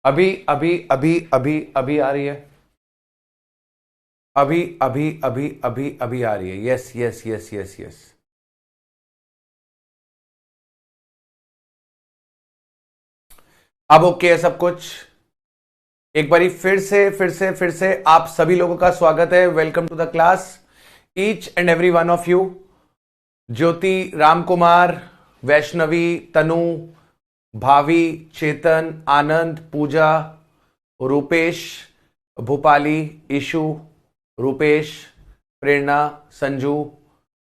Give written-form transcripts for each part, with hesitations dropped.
अभी अभी अभी अभी अभी आ रही है। अभी अभी अभी अभी अभी आ रही है। Yes yes yes yes yes. अब ओके है सब कुछ। एक बारी फिर से आप सभी लोगों का स्वागत है। Welcome to the class, each and every one of you. Jyoti, Ram Kumar, Vaishnavi, Tanu, Bhavi, Chetan, Anand, Pooja, Rupesh, Bhupali, Ishu, Rupesh, Prerna, Sanju,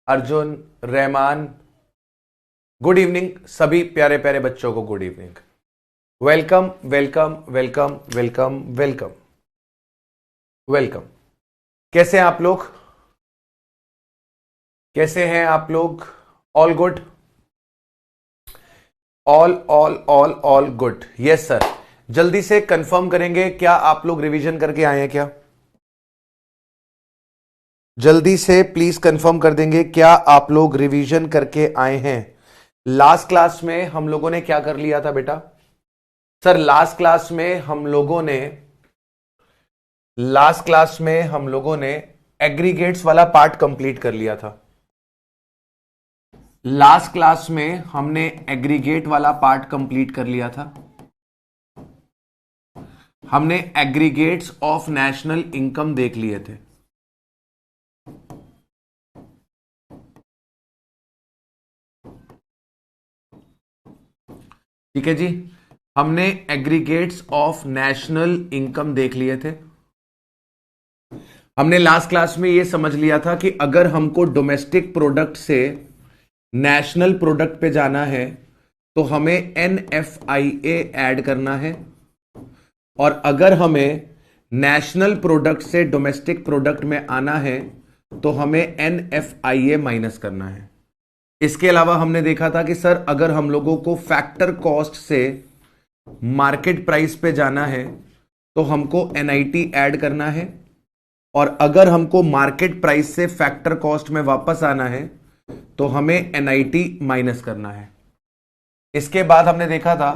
Arjun, Rahman, good evening सभी प्यारे प्यारे बच्चों को। Good evening, welcome welcome welcome welcome welcome welcome. कैसे हैं आप लोग? कैसे हैं आप लोग? All good? All good. Yes sir. जल्दी से कंफर्म करेंगे, क्या आप लोग रिवीजन करके आए हैं? क्या जल्दी से प्लीज कंफर्म कर देंगे, क्या आप लोग रिवीजन करके आए हैं? लास्ट क्लास में हम लोगों ने क्या कर लिया था बेटा? सर लास्ट क्लास में हम लोगों ने एग्रीगेट्स वाला पार्ट कंप्लीट कर लिया था। लास्ट क्लास में हमने एग्रीगेट वाला पार्ट कंप्लीट कर लिया था। हमने एग्रीगेट्स ऑफ नेशनल इनकम देख लिए थे। ठीक है जी, हमने एग्रीगेट्स ऑफ नेशनल इनकम देख लिए थे। हमने लास्ट क्लास में यह समझ लिया था कि अगर हमको डोमेस्टिक प्रोडक्ट से नेशनल प्रोडक्ट पे जाना है तो हमें NFIA ऐड करना है, और अगर हमें नेशनल प्रोडक्ट से डोमेस्टिक प्रोडक्ट में आना है तो हमें NFIA माइनस करना है। इसके अलावा हमने देखा था कि सर अगर हम लोगों को फैक्टर कॉस्ट से मार्केट प्राइस पे जाना है तो हमको NIT ऐड करना है, और अगर हमको मार्केट प्राइस से फैक्टर कॉस्ट में वापस आना है तो हमें NIT माइनस करना है। इसके बाद हमने देखा था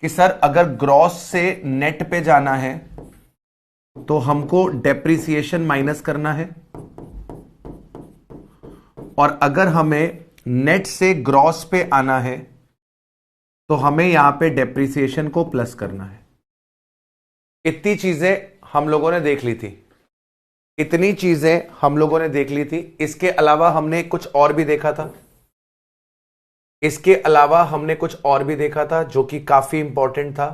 कि सर अगर ग्रॉस से नेट पे जाना है तो हमको डेप्रिसिएशन माइनस करना है, और अगर हमें नेट से ग्रॉस पे आना है तो हमें यहां पे डेप्रिसिएशन को प्लस करना है। इतनी चीजें हम लोगों ने देख ली थी। इसके अलावा हमने कुछ और भी देखा था। जो कि काफी इंपॉर्टेंट था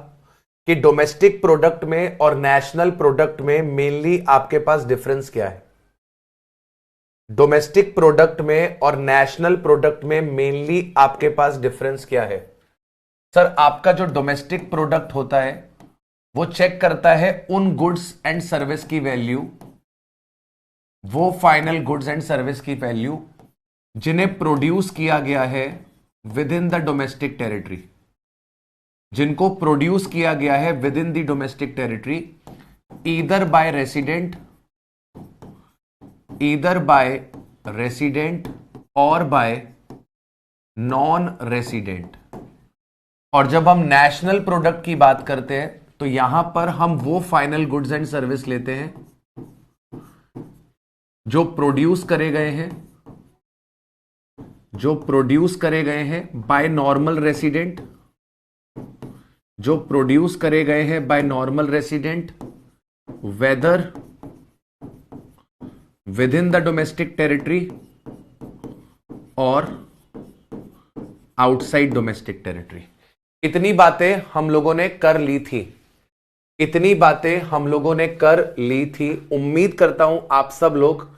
कि डोमेस्टिक प्रोडक्ट में और नेशनल प्रोडक्ट में मेनली आपके पास डिफरेंस क्या है। डोमेस्टिक प्रोडक्ट में और नेशनल प्रोडक्ट में मेनली आपके पास डिफरेंस क्या है? सर आपका जो डोमेस्टिक प्रोडक्ट होता है वो चेक करता है उन गुड्स एंड सर्विस की वैल्यू, वो फाइनल गुड्स एंड सर्विस की वैल्यू जिन्हें प्रोड्यूस किया गया है with in the domestic territory, जिनको प्रोड्यूस किया गया है with in the domestic territory, either by resident और बाय नॉन रेसिडेंट। और जब हम नेशनल प्रोडक्ट की बात करते हैं तो यहां पर हम वो फाइनल गुड्स एंड सर्विस लेते हैं जो प्रोड्यूस करे गए हैं by normal resident, whether within the domestic territory और आउटसाइड डोमेस्टिक टेरिटरी। इतनी बातें हम लोगों ने कर ली थी। उम्मीद करता हूं आप सब लोग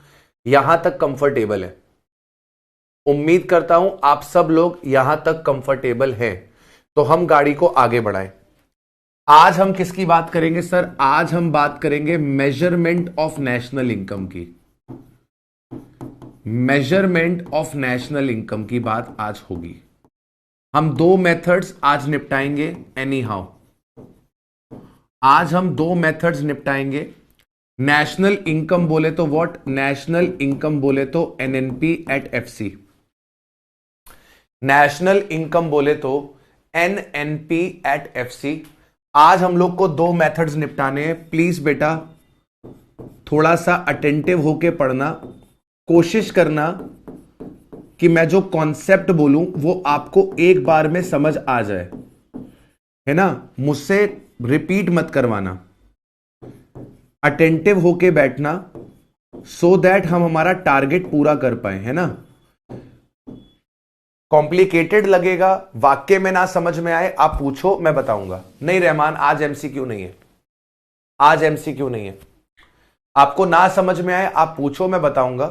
यहां तक कंफर्टेबल हैं। तो हम गाड़ी को आगे बढ़ाएं। आज हम किसकी बात करेंगे सर? आज हम बात करेंगे मेजरमेंट ऑफ नेशनल इनकम की बात आज होगी। हम दो मेथड्स आज निपटाएंगे। नेशनल इनकम बोले तो व्हाट? नेशनल इनकम बोले तो NNP at FC। National income बोले तो NNP एट FC। आज हम लोग को 2 मेथड्स निपटाने हैं। प्लीज बेटा थोड़ा सा अटेंटिव होके पढ़ना, कोशिश करना कि मैं जो कॉन्सेप्ट बोलूं वो आपको एक बार में समझ आ जाए, है ना। मुझसे रिपीट मत करवाना, अटेंटिव होके बैठना सो दैट हम हमारा टारगेट पूरा कर पाए, है ना। कॉम्प्लिकेटेड लगेगा, वाक्य में ना समझ में आए, आप पूछो मैं बताऊंगा। नहीं रहमान आज एमसीक्यू नहीं है, आज एमसीक्यू नहीं है। आपको ना समझ में आए आप पूछो मैं बताऊंगा,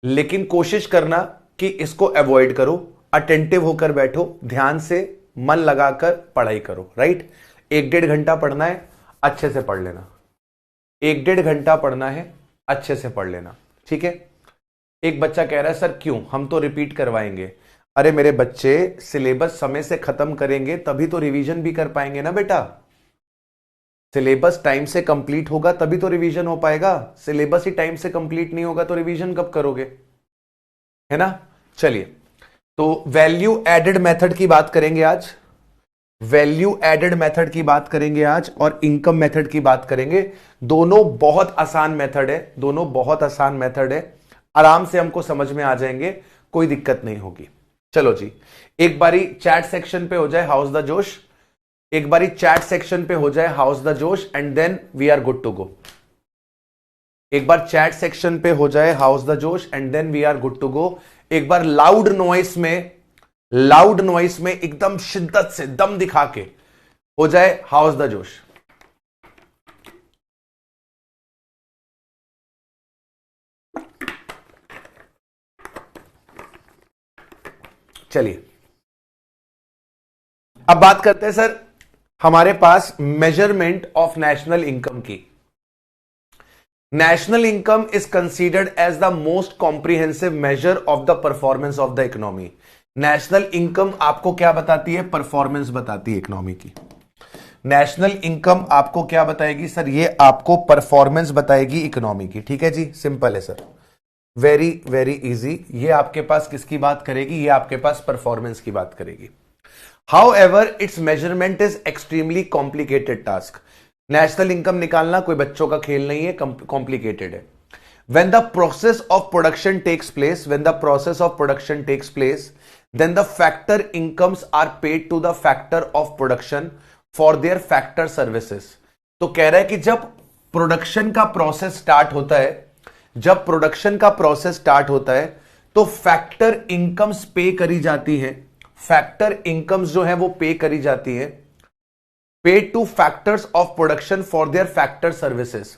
लेकिन कोशिश करना कि इसको अवॉइड करो। अटेंटिव होकर बैठो, ध्यान से मन लगाकर पढ़ाई करो, राइट। 1-1.5 घंटा पढ़ना है, अच्छे से पढ़ लेना। 1-1.5 घंटा पढ़ना है, अच्छे से पढ़ लेना, ठीक है। एक बच्चा कह रहा है सर क्यों, हम तो रिपीट करवाएंगे। अरे मेरे बच्चे, सिलेबस समय से खत्म करेंगे तभी तो रिवीजन भी कर पाएंगे ना बेटा। सिलेबस टाइम से कंप्लीट होगा तभी तो रिवीजन हो पाएगा। सिलेबस ही टाइम से कंप्लीट नहीं होगा तो रिवीजन कब करोगे, है ना। चलिए, तो वैल्यू एडेड मेथड की बात करेंगे आज, वैल्यू एडेड मेथड की बात करेंगे आज, और इनकम मेथड की बात करेंगे। दोनों बहुत आसान मेथड है, दोनों बहुत आसान मेथड है, आराम से हमको समझ में आ जाएंगे, कोई दिक्कत नहीं होगी। चलो जी, एक बारी चैट सेक्शन पे हो जाए हाउस द जोश, एक बारी चैट सेक्शन पे हो जाए how's the josh, and then we are good to go. एक बार चैट सेक्शन पे हो जाए how's the josh and then we are good to go. एक बार लाउड नॉइस में, लाउड नॉइस में एकदम शिद्दत से दम दिखा के हो जाए हाउस द जोश। चलिए अब बात करते हैं सर हमारे पास मेजरमेंट ऑफ नेशनल इनकम की। National income is considered as the most comprehensive measure of the performance of the economy. National income आपको क्या बताती है, परफॉर्मेंस बताती है इकोनॉमी की। नेशनल इनकम आपको क्या बताएगी सर, ये आपको परफॉर्मेंस बताएगी इकोनॉमी की, ठीक है जी, सिंपल है सर, वेरी वेरी इजी। ये आपके पास किसकी बात करेगी, ये आपके पास परफॉर्मेंस की बात करेगी। However, its measurement is extremely complicated task. National income निकालना कोई बच्चों का खेल नहीं है, कॉम्प्लिकेटेड है। When the process of production takes place, when the process of production takes place, then the factor incomes are paid to the factor of production for their factor services. तो कह रहा है कि जब प्रोडक्शन का process start होता है, जब प्रोडक्शन का प्रोसेस स्टार्ट होता है तो फैक्टर इनकम्स पे करी जाती है, फैक्टर इनकम्स जो है वो पे करी जाती है, paid two factors of production for their factor services.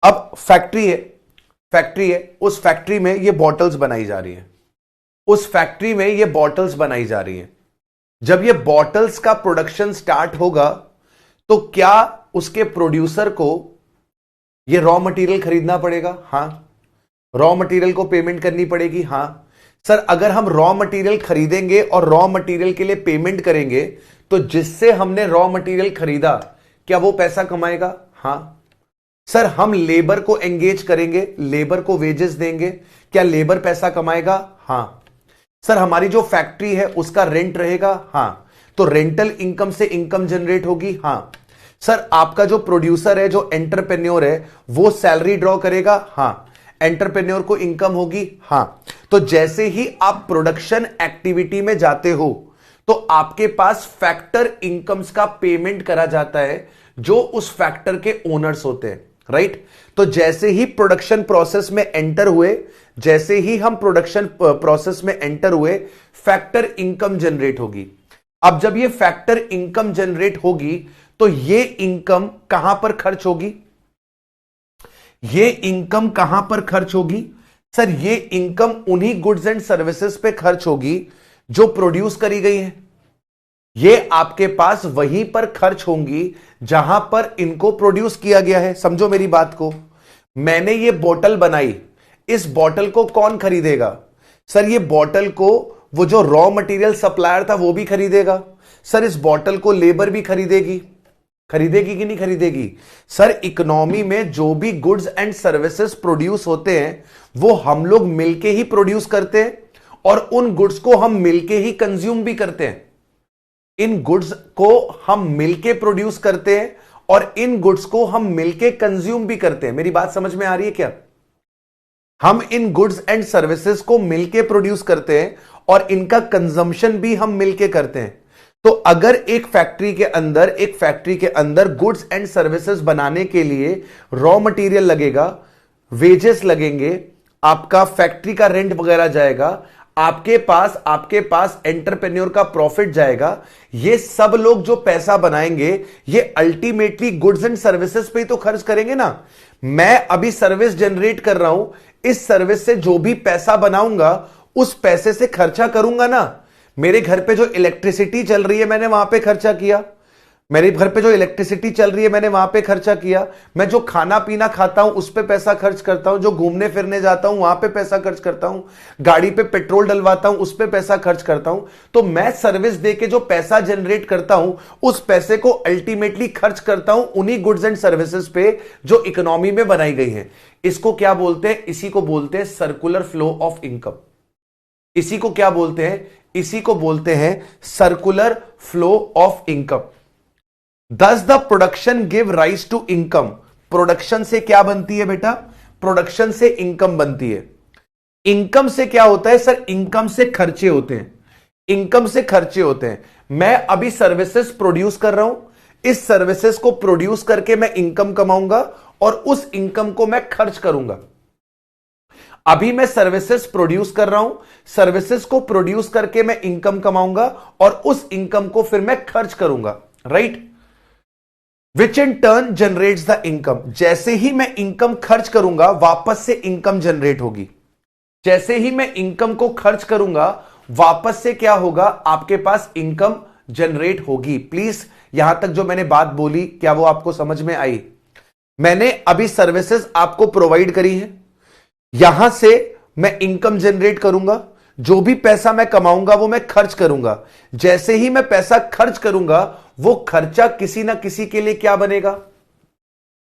अब फैक्ट्री है, फैक्ट्री है, उस फैक्ट्री में ये बॉटल्स बनाई जा रही है, उस फैक्ट्री में ये बॉटल्स बनाई जा रही है। जब ये बॉटल्स का प्रोडक्शन स्टार्ट होगा तो क्या उसके प्रोड्यूसर को ये रॉ मटेरियल खरीदना पड़ेगा? हां। रॉ मटेरियल को पेमेंट करनी पड़ेगी? हां। सर अगर हम रॉ मटेरियल खरीदेंगे और रॉ मटेरियल के लिए पेमेंट करेंगे तो जिससे हमने रॉ मटेरियल खरीदा क्या वो पैसा कमाएगा? हां। सर हम लेबर को एंगेज करेंगे, लेबर को वेजेस देंगे, क्या लेबर पैसा कमाएगा? हां। सर हमारी जो फैक्ट्री है उसका रेंट रहेगा? हां। तो रेंटल इनकम से इनकम जनरेट होगी? हां। सर आपका जो प्रोड्यूसर है, जो एंटरप्रेन्योर है, वो सैलरी ड्रॉ करेगा? हां। एंटरप्रेन्योर को इनकम होगी? हां। तो जैसे ही आप प्रोडक्शन एक्टिविटी में जाते हो तो आपके पास फैक्टर इनकम्स का पेमेंट करा जाता है जो उस फैक्टर के ओनर्स होते हैं, राइट। तो जैसे ही प्रोडक्शन प्रोसेस में एंटर हुए, जैसे ही हम प्रोडक्शन प्रोसेस में एंटर हुए, फैक्टर इनकम जनरेट होगी। अब जब ये फैक्टर इनकम जनरेट होगी तो ये इनकम कहां पर खर्च होगी? ये इनकम कहां पर खर्च होगी? सर ये इनकम उन्हीं गुड्स एंड सर्विसेज पे खर्च होगी जो प्रोड्यूस करी गई है। ये आपके पास वहीं पर खर्च होंगी जहां पर इनको प्रोड्यूस किया गया है। समझो मेरी बात को, मैंने ये बोतल बनाई, इस बोतल को कौन खरीदेगा? सर ये बोतल को वो जो रॉ मटेरियल सप्लायर था वो भी खरीदेगा। सर इस बोतल को लेबर भी खरीदेगी, खरीदेगी कि नहीं खरीदेगी? सर इकोनॉमी में जो भी गुड्स एंड सर्विसेज प्रोड्यूस होते हैं वो हम लोग मिलके ही प्रोड्यूस करते हैं और उन गुड्स को हम मिलके ही कंज्यूम भी करते हैं। इन गुड्स को हम मिलके प्रोड्यूस करते हैं और इन गुड्स को हम मिलके कंज्यूम भी करते हैं। मेरी बात समझ में आ रही है क्या? हम इन गुड्स एंड सर्विसेज को मिलके प्रोड्यूस करते हैं और इनका कंजम्पशन भी हम मिलके करते हैं। तो अगर एक फैक्ट्री के अंदर गुड्स एंड सर्विसेज बनाने के लिए रॉ मटेरियल लगेगा, वेजेस लगेंगे, आपका फैक्ट्री का रेंट वगैरह जाएगा, आपके पास एंटरप्रेन्योर का प्रॉफिट जाएगा। ये सब लोग जो पैसा बनाएंगे ये अल्टीमेटली गुड्स एंड सर्विसेज पे ही तो खर्च करेंगे ना। मैं अभी सर्विस जनरेट कर रहा हूं, इस सर्विस से जो भी पैसा बनाऊंगा उस पैसे से खर्चा करूंगा ना। मेरे घर पे जो इलेक्ट्रिसिटी चल रही है मैंने वहां पे खर्चा किया, मेरे घर पे जो इलेक्ट्रिसिटी चल रही है मैंने वहां पे खर्चा किया। मैं जो खाना पीना खाता हूं उस पे पैसा खर्च करता हूं, जो घूमने फिरने जाता हूं वहां पे पैसा खर्च करता हूं, गाड़ी पे पेट्रोल डलवाता हूं उस पे पैसा खर्च करता हूं। तो मैं सर्विस दे के जो पैसा जनरेट करता हूं उस पैसे को अल्टीमेटली खर्च करता हूं उन्हीं गुड्स एंड सर्विसेज पे जो इकोनॉमी में बनाई गई है। इसको क्या बोलते हैं? इसी को बोलते हैं सर्कुलर फ्लो ऑफ इनकम। इसी को क्या बोलते हैं? इसी को बोलते हैं circular flow of income. Does the production give rise to income? Production से क्या बनती है बेटा? प्रोडक्शन से इनकम बनती है। इनकम से क्या होता है सर? इनकम से खर्चे होते हैं, इनकम से खर्चे होते हैं। मैं अभी सर्विसेज प्रोड्यूस कर रहा हूं, इस सर्विसेज को प्रोड्यूस करके मैं इनकम कमाऊंगा और उस इनकम को मैं खर्च करूंगा। अभी मैं सर्विसेज प्रोड्यूस कर रहा हूं, सर्विसेज को प्रोड्यूस करके मैं इनकम कमाऊंगा और उस इनकम को फिर मैं खर्च करूंगा, right? Which in turn generates the income. जैसे ही मैं इनकम खर्च करूंगा वापस से इनकम जनरेट होगी। जैसे ही मैं इनकम को खर्च करूंगा वापस से क्या होगा? आपके पास इनकम जनरेट होगी। प्लीज यहां तक जो मैंने बात बोली क्या वो आपको समझ में आई? मैंने अभी सर्विसेज आपको प्रोवाइड करी है, यहां से मैं इनकम जनरेट करूंगा, जो भी पैसा मैं कमाऊंगा वो मैं खर्च करूंगा। जैसे ही मैं पैसा खर्च करूंगा वो खर्चा किसी ना किसी के लिए क्या बनेगा?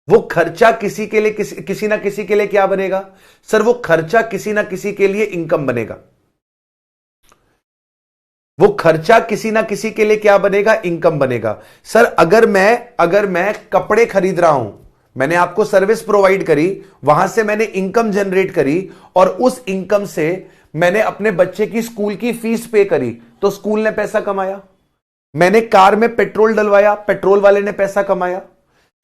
वो खर्चा किसी ना किसी के लिए क्या बनेगा सर? वो खर्चा किसी ना किसी के लिए इनकम बनेगा। वो खर्चा किसी ना किसी के लिए क्या बनेगा? इनकम बनेगा। सर अगर मैं कपड़े खरीद रहा हूं, मैंने आपको सर्विस प्रोवाइड करी, वहां से मैंने इनकम जनरेट करी और उस इनकम से मैंने अपने बच्चे की स्कूल की फीस पे करी तो स्कूल ने पैसा कमाया। मैंने कार में पेट्रोल डलवाया, पेट्रोल वाले ने पैसा कमाया।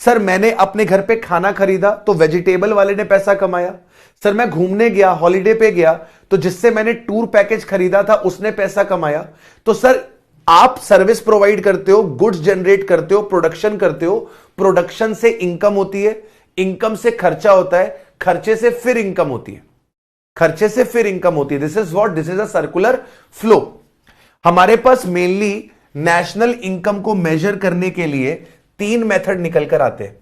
सर मैंने अपने घर पे खाना खरीदा तो वेजिटेबल वाले ने पैसा कमाया। सर मैं घूमने गया, हॉलिडे पे गया तो जिससे मैंने टूर पैकेज खरीदा था उसने पैसा कमाया। तो सर आप सर्विस प्रोवाइड करते हो, गुड्स जनरेट करते हो, प्रोडक्शन करते हो, प्रोडक्शन से इनकम होती है, इनकम से खर्चा होता है, खर्चे से फिर इनकम होती है, खर्चे से फिर इनकम होती है। This is a circular flow. हमारे पास मेनली नेशनल इनकम को मेजर करने के लिए 3 मेथड निकल कर आते हैं।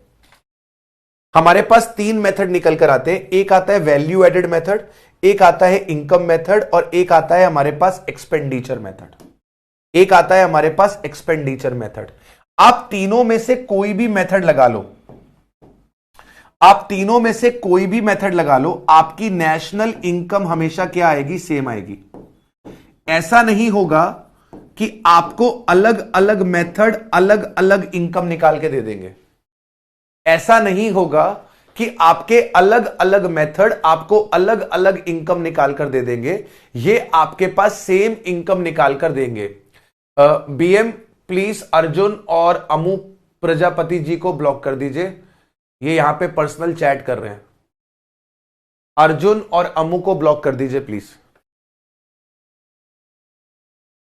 हमारे पास 3 मेथड निकल कर आते हैं। एक आता है वैल्यू एडेड मेथड, एक आता है इनकम मेथड और एक आता है हमारे पास एक्सपेंडिचर मेथड। एक आता है हमारे पास एक्सपेंडिचर मेथड। आप तीनों में से कोई भी मेथड लगा लो, आप तीनों में से कोई भी मेथड लगा लो, आपकी नेशनल इनकम हमेशा क्या आएगी? सेम आएगी। ऐसा नहीं होगा कि आपको अलग अलग मेथड अलग अलग इनकम निकाल के दे देंगे। ऐसा नहीं होगा कि आपके अलग अलग मेथड आपको अलग अलग इनकम निकाल कर दे देंगे। ये आपके पास सेम इनकम निकाल कर देंगे। बीएम प्लीज अर्जुन और अमू प्रजापति जी को ब्लॉक कर दीजिए, ये यहां पे पर्सनल चैट कर रहे हैं। अर्जुन और अमू को ब्लॉक कर दीजिए please.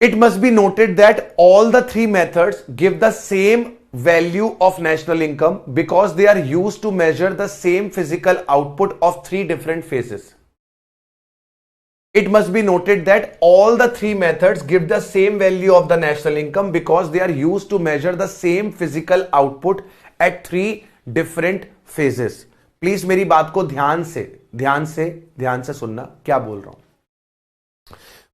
It must be noted that all the 3 methods give the same value of national income because they are used to measure the same physical output of 3 different phases. It must be noted that all the 3 methods give the same value of the national income because they are used to measure the same physical output at 3 different phases. Please मेरी बात को ध्यान से सुनना क्या बोल रहा हूं।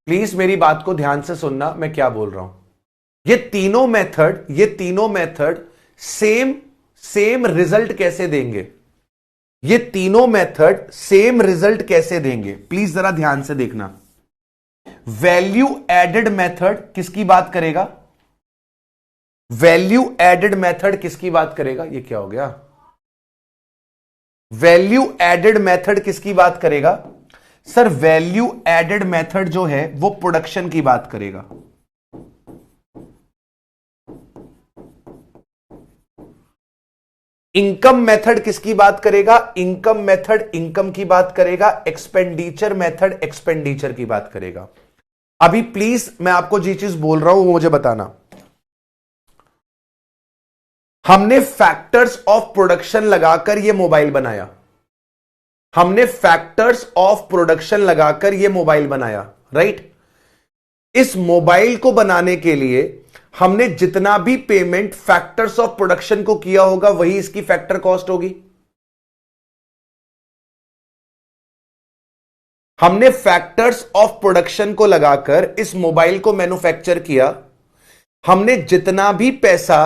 प्लीज मेरी बात को ध्यान से सुनना मैं क्या बोल रहा हूं। ये तीनों मेथड सेम रिजल्ट कैसे देंगे? ये तीनों मेथड सेम रिजल्ट कैसे देंगे? प्लीज जरा ध्यान से देखना। वैल्यू एडेड मेथड किसकी बात करेगा? वैल्यू एडेड मेथड किसकी बात करेगा? ये क्या हो गया? वैल्यू एडेड मेथड किसकी बात करेगा? सर वैल्यू एडेड मेथड जो है वो प्रोडक्शन की बात करेगा। इनकम मेथड किसकी बात करेगा? इनकम मेथड इनकम की बात करेगा। एक्सपेंडिचर मेथड एक्सपेंडिचर की बात करेगा। अभी प्लीज मैं आपको जी चीज बोल रहा हूं वो मुझे बताना। हमने फैक्टर्स ऑफ प्रोडक्शन लगाकर यह मोबाइल बनाया। हमने फैक्टर्स ऑफ प्रोडक्शन लगाकर यह मोबाइल बनाया, राइट? इस मोबाइल को बनाने के लिए हमने जितना भी पेमेंट फैक्टर्स ऑफ प्रोडक्शन को किया होगा वही इसकी फैक्टर कॉस्ट होगी। हमने फैक्टर्स ऑफ प्रोडक्शन को लगाकर इस मोबाइल को मैन्युफैक्चर किया। हमने जितना भी पैसा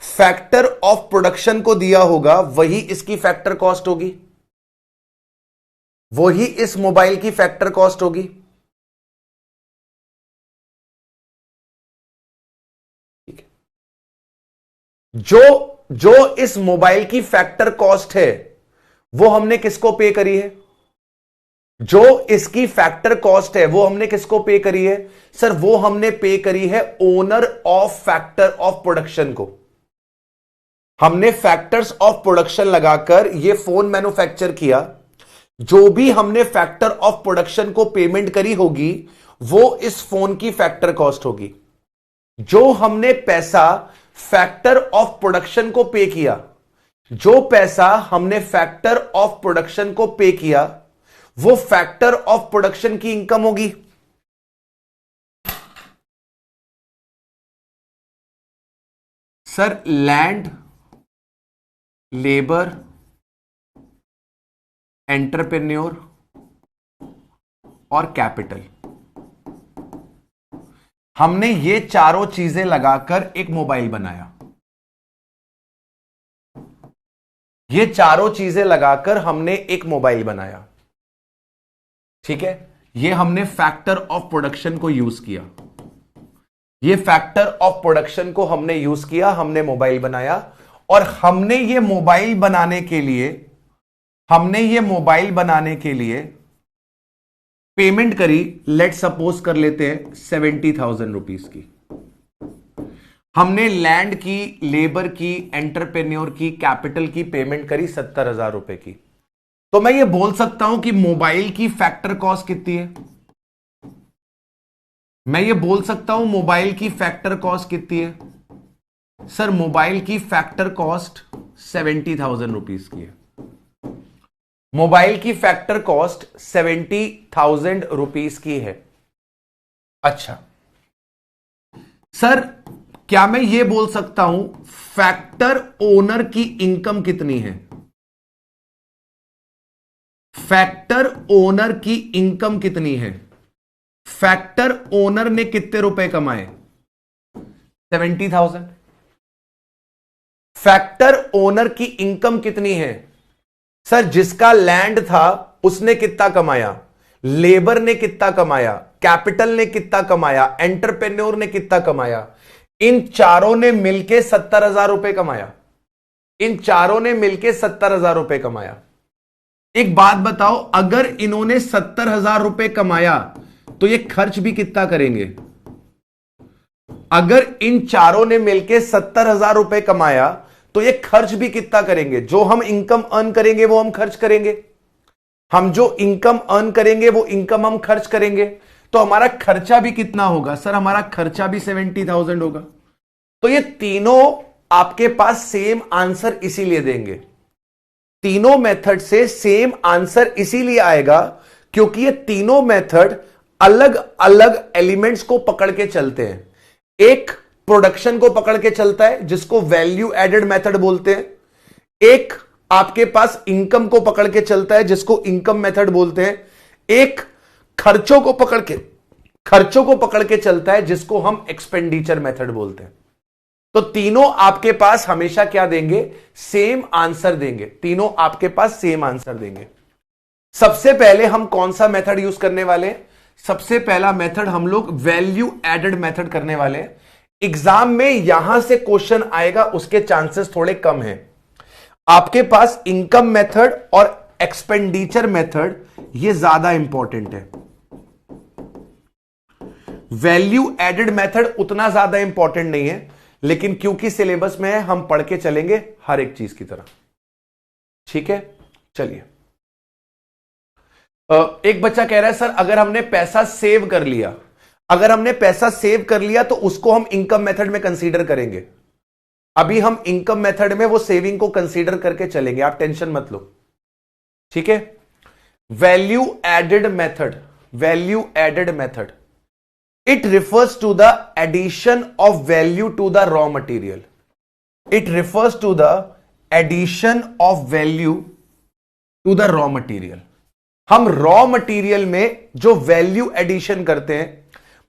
फैक्टर ऑफ प्रोडक्शन को दिया होगा वही इसकी फैक्टर कॉस्ट होगी, वही इस मोबाइल की फैक्टर कॉस्ट होगी। ठीक है। जो इस मोबाइल की फैक्टर कॉस्ट है वो हमने किसको पे करी है? जो इसकी फैक्टर कॉस्ट है वो हमने किसको पे करी है? सर वो हमने पे करी है owner of factor of production को। हमने फैक्टर्स ऑफ प्रोडक्शन लगाकर ये फोन मैन्युफैक्चर किया। जो भी हमने फैक्टर ऑफ प्रोडक्शन को पेमेंट करी होगी वो इस फोन की फैक्टर कॉस्ट होगी। जो हमने पैसा फैक्टर ऑफ प्रोडक्शन को पे किया, जो पैसा हमने फैक्टर ऑफ प्रोडक्शन को पे किया वो फैक्टर ऑफ प्रोडक्शन की इनकम होगी। सर लैंड, लेबर, एंटरप्रेन्योर और कैपिटल, हमने ये चारों चीजें लगाकर एक मोबाइल बनाया। ये चारों चीजें लगाकर हमने एक मोबाइल बनाया, ठीक है? ये हमने फैक्टर ऑफ प्रोडक्शन को यूज किया। ये फैक्टर ऑफ प्रोडक्शन को हमने यूज किया, हमने मोबाइल बनाया। और हमने ये मोबाइल बनाने के लिए पेमेंट करी, लेट सपोज कर लेते हैं 70,000 रुपीज की। हमने लैंड की, लेबर की, एंटरप्रेन्योर की, कैपिटल की पेमेंट करी 70,000 रुपए की। तो मैं ये बोल सकता हूं कि मोबाइल की फैक्टर कॉस्ट कितनी है? मैं ये बोल सकता हूं मोबाइल की फैक्टर कॉस्ट कितनी है? सर मोबाइल की फैक्टर कॉस्ट 70,000 रुपीज की है। मोबाइल की फैक्टर कॉस्ट 70,000 रुपीज की है। अच्छा सर, क्या मैं ये बोल सकता हूं फैक्टर ओनर की इनकम कितनी है? फैक्टर ओनर की इनकम कितनी है? फैक्टर ओनर ने कितने रुपए कमाए? 70,000। फैक्टर ओनर की इनकम कितनी है? सर जिसका लैंड था उसने कितना कमाया, लेबर ने कितना कमाया, कैपिटल ने कितना कमाया, एंटरप्रेन्योर ने कितना कमाया? इन चारों ने मिलके 70,000 रुपए कमाया। इन चारों ने मिलके 70,000 रुपए कमाया। एक बात बताओ, अगर इन्होंने 70,000 रुपए कमाया तो ये खर्च भी कितना करेंगे? अगर इन चारों ने मिलके 70,000 रुपए कमाया तो ये खर्च भी कितना करेंगे? जो हम इनकम अर्न करेंगे वो हम खर्च करेंगे। हम जो इनकम अर्न करेंगे वो इनकम हम खर्च करेंगे। तो हमारा खर्चा भी कितना होगा? सर हमारा खर्चा भी 70,000 होगा। तो ये तीनों आपके पास सेम आंसर इसीलिए देंगे। तीनों मेथड से सेम आंसर इसीलिए आएगा क्योंकि ये तीनों मेथड अलग अलग एलिमेंट्स को पकड़ के चलते हैं। एक प्रोडक्शन को पकड़ के चलता है जिसको वैल्यू एडेड मेथड बोलते हैं। एक आपके पास इनकम को पकड़ के चलता है जिसको इनकम मेथड बोलते हैं। एक खर्चों को पकड़ के चलता है जिसको हम एक्सपेंडिचर मेथड बोलते हैं। तो तीनों आपके पास हमेशा क्या देंगे? सेम आंसर देंगे। तीनों आपके पास सेम आंसर देंगे। सबसे पहले हम कौन सा मेथड यूज करने वाले हैं? सबसे पहला मेथड हम लोग वैल्यू एडेड मेथड करने वाले हैं। एग्जाम में यहां से क्वेश्चन आएगा, उसके चांसेस थोड़े कम हैं। आपके पास इनकम मेथड और एक्सपेंडिचर मेथड ये ज्यादा इंपॉर्टेंट है। वैल्यू एडेड मेथड उतना ज्यादा इंपॉर्टेंट नहीं है, लेकिन क्योंकि सिलेबस में है हम पढ़ के चलेंगे हर एक चीज की तरह। ठीक है, चलिए। एक बच्चा कह रहा है सर अगर हमने पैसा सेव कर लिया, अगर हमने पैसा सेव कर लिया तो उसको हम इनकम मेथड में कंसीडर करेंगे। अभी हम इनकम मेथड में वो सेविंग को कंसीडर करके चलेंगे, आप टेंशन मत लो। ठीक है, value added method, value added method, it refers to the addition of value to the raw material. It refers to the addition of value to the raw material. हम raw material में जो value addition करते हैं,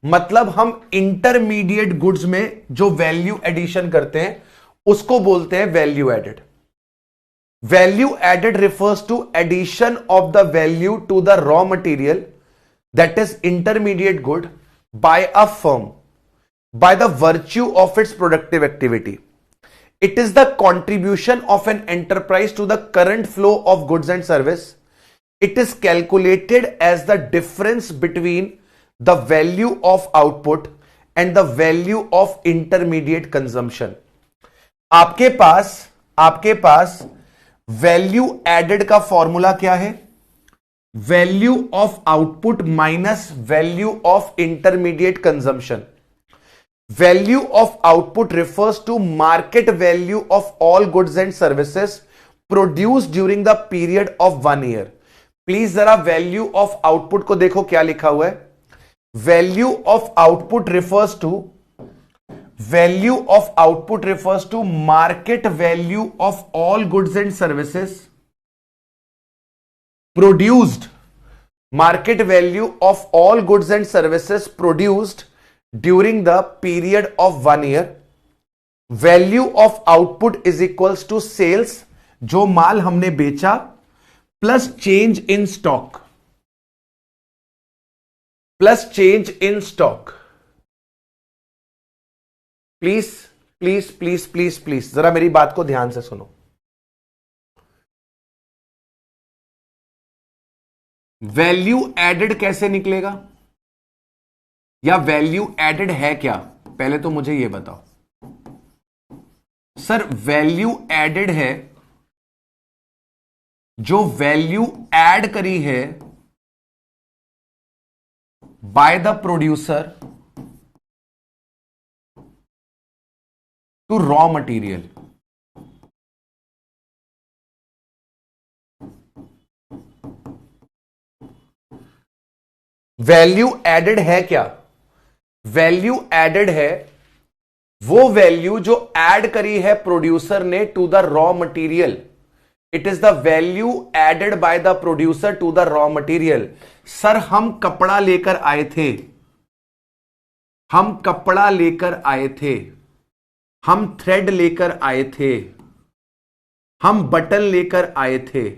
मतलब हम intermediate goods में जो value addition करते हैं उसको बोलते हैं value added. Value added refers to addition of the value to the raw material that is intermediate good by a firm by the virtue of its productive activity. It is the contribution of an enterprise to the current flow of goods and service. It is calculated as the difference between the value of output and the value of intermediate consumption. आपके पास value added का formula क्या है? Value of output minus value of intermediate consumption. Value of output refers to market value of all goods and services produced during the period of 1 year. Please जरा value of output को देखो क्या लिखा हुआ है. Value of output refers to market value of all goods and services produced. Market value of all goods and services produced during the period of 1 year. Value of output is equals to sales, जो माल हमने बेचा, plus change in stock, please जरा मेरी बात को ध्यान से सुनो. वैल्यू एडेड कैसे निकलेगा, या वैल्यू एडेड है क्या, पहले तो मुझे यह बताओ. सर वैल्यू एडेड है जो वैल्यू ऐड करी है by the producer to raw material. Value added है क्या? वैल्यू एडेड है वो वैल्यू जो ऐड करी है प्रोड्यूसर ने to the raw material. It is the value added by the producer to the raw material. Sir हम कपड़ा लेकर आए थे, हम थ्रेड लेकर आए थे, हम बटन लेकर आए थे.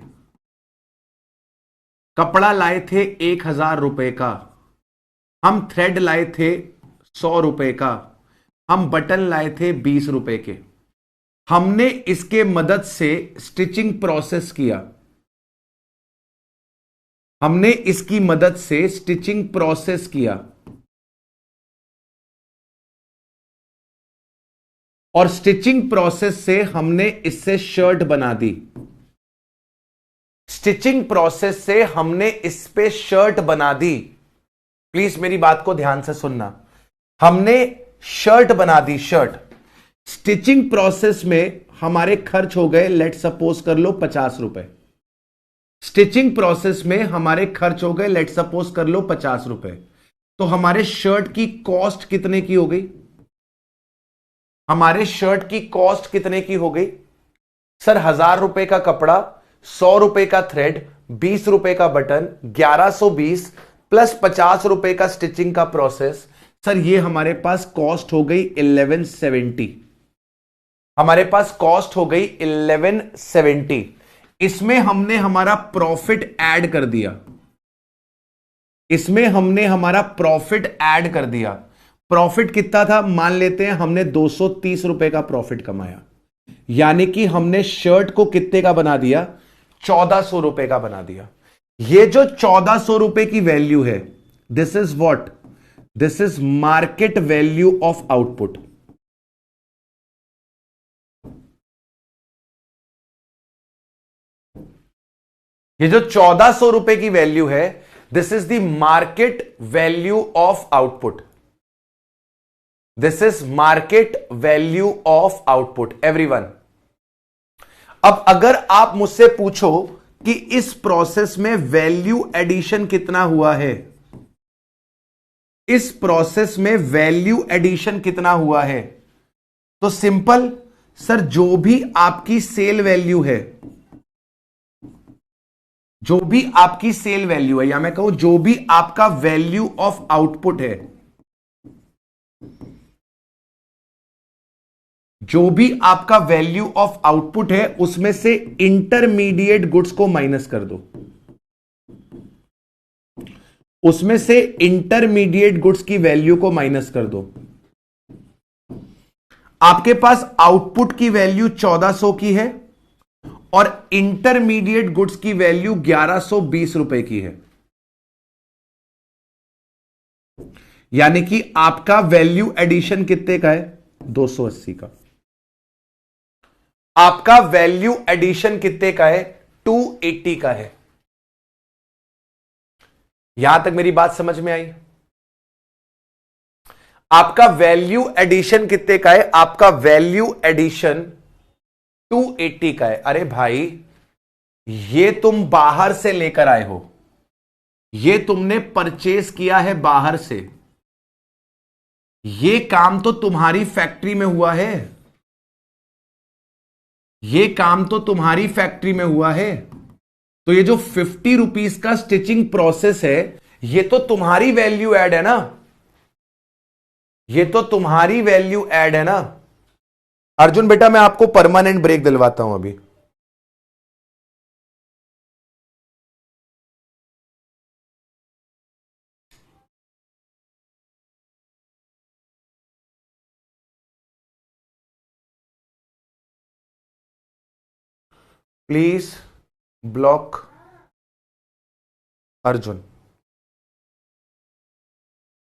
कपड़ा लाए थे 1000 रुपए का, हम थ्रेड लाए थे 100 रुपए का, हम बटन लाए थे 20 रुपए के. हमने इसके मदद से स्टिचिंग प्रोसेस किया, हमने इसकी मदद से स्टिचिंग प्रोसेस किया और स्टिचिंग प्रोसेस से हमने इससे शर्ट बना दी. स्टिचिंग प्रोसेस से हमने इस पे शर्ट बना दी. प्लीज मेरी बात को ध्यान से सुनना. हमने शर्ट बना दी, शर्ट. स्टिचिंग प्रोसेस में हमारे खर्च हो गए, लेट सपोज कर लो 50 रुपए. स्टिचिंग प्रोसेस में हमारे खर्च हो गए, लेट सपोज कर लो 50 रुपए. तो हमारे शर्ट की कॉस्ट कितने की हो गई? हमारे शर्ट की कॉस्ट कितने की हो गई? सर 1000 रुपए का कपड़ा, 100 रुपए का थ्रेड, 20 रुपए का बटन, 1120 प्लस 50 रुपए का स्टिचिंग का प्रोसेस. सर ये हमारे पास कॉस्ट हो गई 1170. हमारे पास कॉस्ट हो गई 1170. इसमें हमने हमारा प्रॉफिट ऐड कर दिया, इसमें हमने हमारा प्रॉफिट ऐड कर दिया. प्रॉफिट कितना था, मान लेते हैं हमने 230 रुपए का प्रॉफिट कमाया, यानी कि हमने शर्ट को कितने का बना दिया, 1400 रुपए का बना दिया। ये जो 1400 रुपए की वैल्यू है, this is what, this is market value of output. ये जो 1400 रुपए की वैल्यू है, this is the market value of output. This is market value of output everyone. अब अगर आप मुझसे पूछो कि इस प्रोसेस में वैल्यू एडिशन कितना हुआ है, इस प्रोसेस में वैल्यू एडिशन कितना हुआ है, तो सिंपल सर, जो भी आपकी सेल वैल्यू है, जो भी आपकी सेल वैल्यू है, या मैं कहूं जो भी आपका वैल्यू ऑफ आउटपुट है, जो भी आपका वैल्यू ऑफ आउटपुट है, उसमें से इंटरमीडिएट गुड्स को माइनस कर दो। उसमें से इंटरमीडिएट गुड्स की वैल्यू को माइनस कर दो। आपके पास आउटपुट की वैल्यू 1400 की है और इंटरमीडिएट गुड्स की वैल्यू 1120 रुपए की है, यानी कि आपका वैल्यू एडिशन कितने का है, 280 का। आपका वैल्यू एडिशन कितने का है, 280 का है। यहां तक मेरी बात समझ में आई? आपका वैल्यू एडिशन कितने का है, आपका वैल्यू एडिशन 280 का है। अरे भाई, ये तुम बाहर से लेकर आए हो, ये तुमने परचेज किया है बाहर से, ये काम तो तुम्हारी फैक्ट्री में हुआ है, ये काम तो तुम्हारी फैक्ट्री में हुआ है। तो ये जो 50 रुपीज का स्टिचिंग प्रोसेस है, ये तो तुम्हारी वैल्यू ऐड है ना, ये तो तुम्हारी वैल्यू ऐड है ना। अर्जुन बेटा, मैं आपको परमानेंट ब्रेक दिलवाता हूं अभी। Please block Arjun.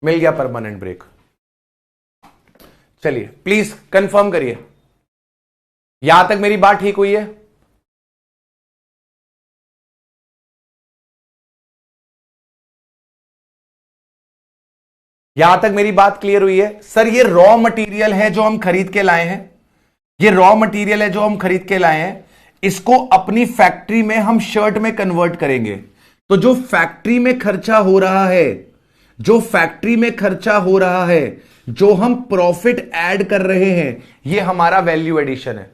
मिल गया परमानेंट ब्रेक। चलिए प्लीज कंफर्म करिए, यहां तक मेरी बात ठीक हुई है? यहां तक मेरी बात क्लियर हुई है? सर, ये रॉ मटेरियल है जो हम खरीद के लाए हैं, ये रॉ मटेरियल है जो हम खरीद के लाए हैं, इसको अपनी फैक्ट्री में हम शर्ट में कन्वर्ट करेंगे। तो जो फैक्ट्री में खर्चा हो रहा है, जो फैक्ट्री में खर्चा हो रहा है, जो हम प्रॉफिट ऐड कर रहे हैं, ये हमारा वैल्यू एडिशन है।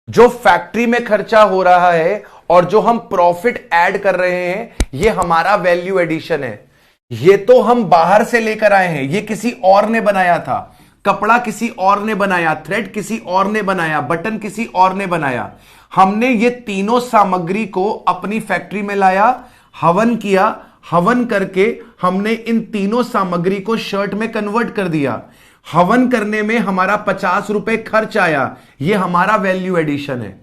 जो फैक्ट्री में खर्चा हो रहा है और जो हम प्रॉफिट ऐड कर रहे हैं, ये हमारा वैल्यू एडिशन है। ये तो हम बाहर से लेकर आए हैं, ये किसी और ने बनाया था, कपड़ा किसी और ने बनाया, थ्रेड किसी और ने बनाया, बटन किसी और ने बनाया। हमने ये तीनों सामग्री को अपनी फैक्ट्री में लाया, हवन किया, हवन करके हमने इन तीनों सामग्री को शर्ट में कन्वर्ट कर दिया। हवन करने में हमारा 50 रुपए खर्च आया, ये हमारा वैल्यू एडिशन है।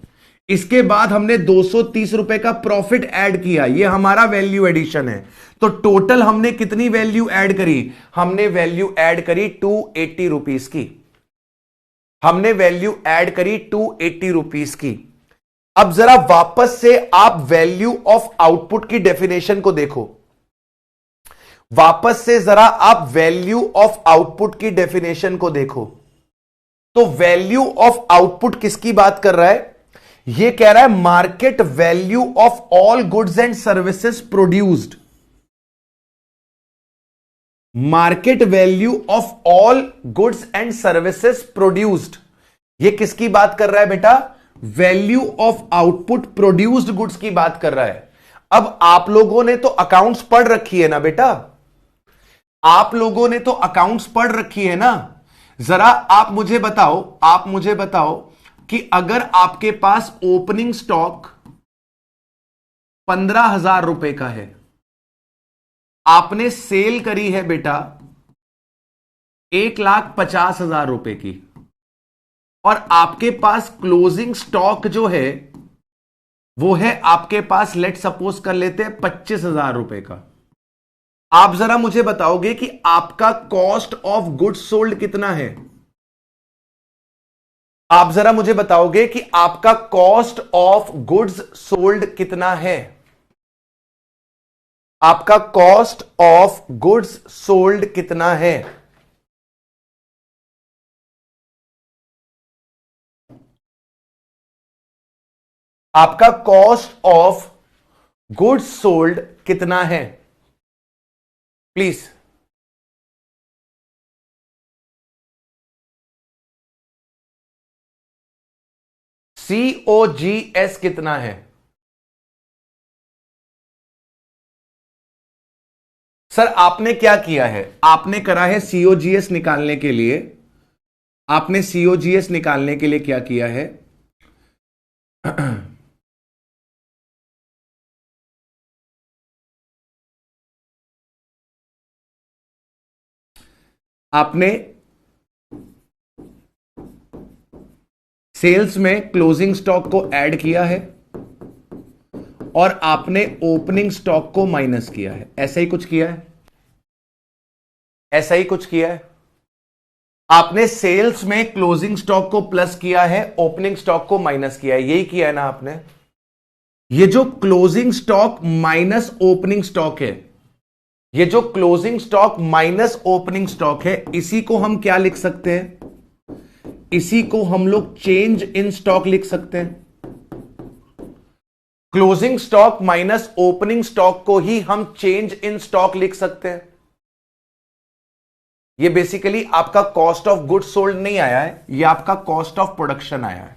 इसके बाद हमने 230 रुपए का प्रॉफिट ऐड किया, ये हमारा वैल्यू एडिशन है। तो टोटल हमने कितनी वैल्यू ऐड करी? हमने वैल्यू ऐड करी 280 रुपीस की। हमने वैल्यू ऐड करी 280 रुपीस की। अब जरा वापस से आप वैल्यू ऑफ आउटपुट की डेफिनेशन को देखो, वापस से जरा आप वैल्यू ऑफ आउटपुट की डेफिनेशन को देखो। तो वैल्यू ऑफ आउटपुट किसकी बात कर रहा है? यह कह रहा है market value of all goods and services produced. Market value of all goods and services produced, यह किसकी बात कर रहा है बेटा? Value of output produced goods की बात कर रहा है। अब आप लोगों ने तो अकाउंट्स पढ़ रखी है ना बेटा, आप लोगों ने तो अकाउंट्स पढ़ रखी है ना। जरा आप मुझे बताओ, आप मुझे बताओ कि अगर आपके पास ओपनिंग स्टॉक 15,000 रुपए का है, आपने सेल करी है बेटा 1,50,000 की, और आपके पास क्लोजिंग स्टॉक जो है वो है आपके पास, लेट सपोज कर लेते हैं 25,000 रुपए का। आप जरा मुझे बताओगे कि आपका कॉस्ट ऑफ गुड्स सोल्ड कितना है? आप जरा मुझे बताओगे कि आपका कॉस्ट ऑफ गुड्स सोल्ड कितना है? आपका कॉस्ट ऑफ गुड्स सोल्ड कितना है? आपका कॉस्ट ऑफ गुड्स सोल्ड कितना है? प्लीज। COGS कितना है? सर आपने क्या किया है? आपने करा है COGS निकालने के लिए, आपने COGS निकालने के लिए क्या किया है? आपने सेल्स में क्लोजिंग स्टॉक को ऐड किया है और आपने ओपनिंग स्टॉक को माइनस किया है। ऐसा ही कुछ किया है, ऐसा ही कुछ किया है। आपने सेल्स में क्लोजिंग स्टॉक को प्लस किया है, ओपनिंग स्टॉक को माइनस किया है, यही किया है ना आपने? ये जो closing stock minus opening stock है, ये जो closing stock minus opening stock है, इसी को हम क्या लिख सकते हैं? इसी को हम लोग चेंज इन स्टॉक लिख सकते हैं। Closing stock minus opening stock को ही हम चेंज इन स्टॉक लिख सकते हैं। ये बेसिकली आपका कॉस्ट ऑफ गुड्स सोल्ड नहीं आया है, ये आपका कॉस्ट ऑफ प्रोडक्शन आया है।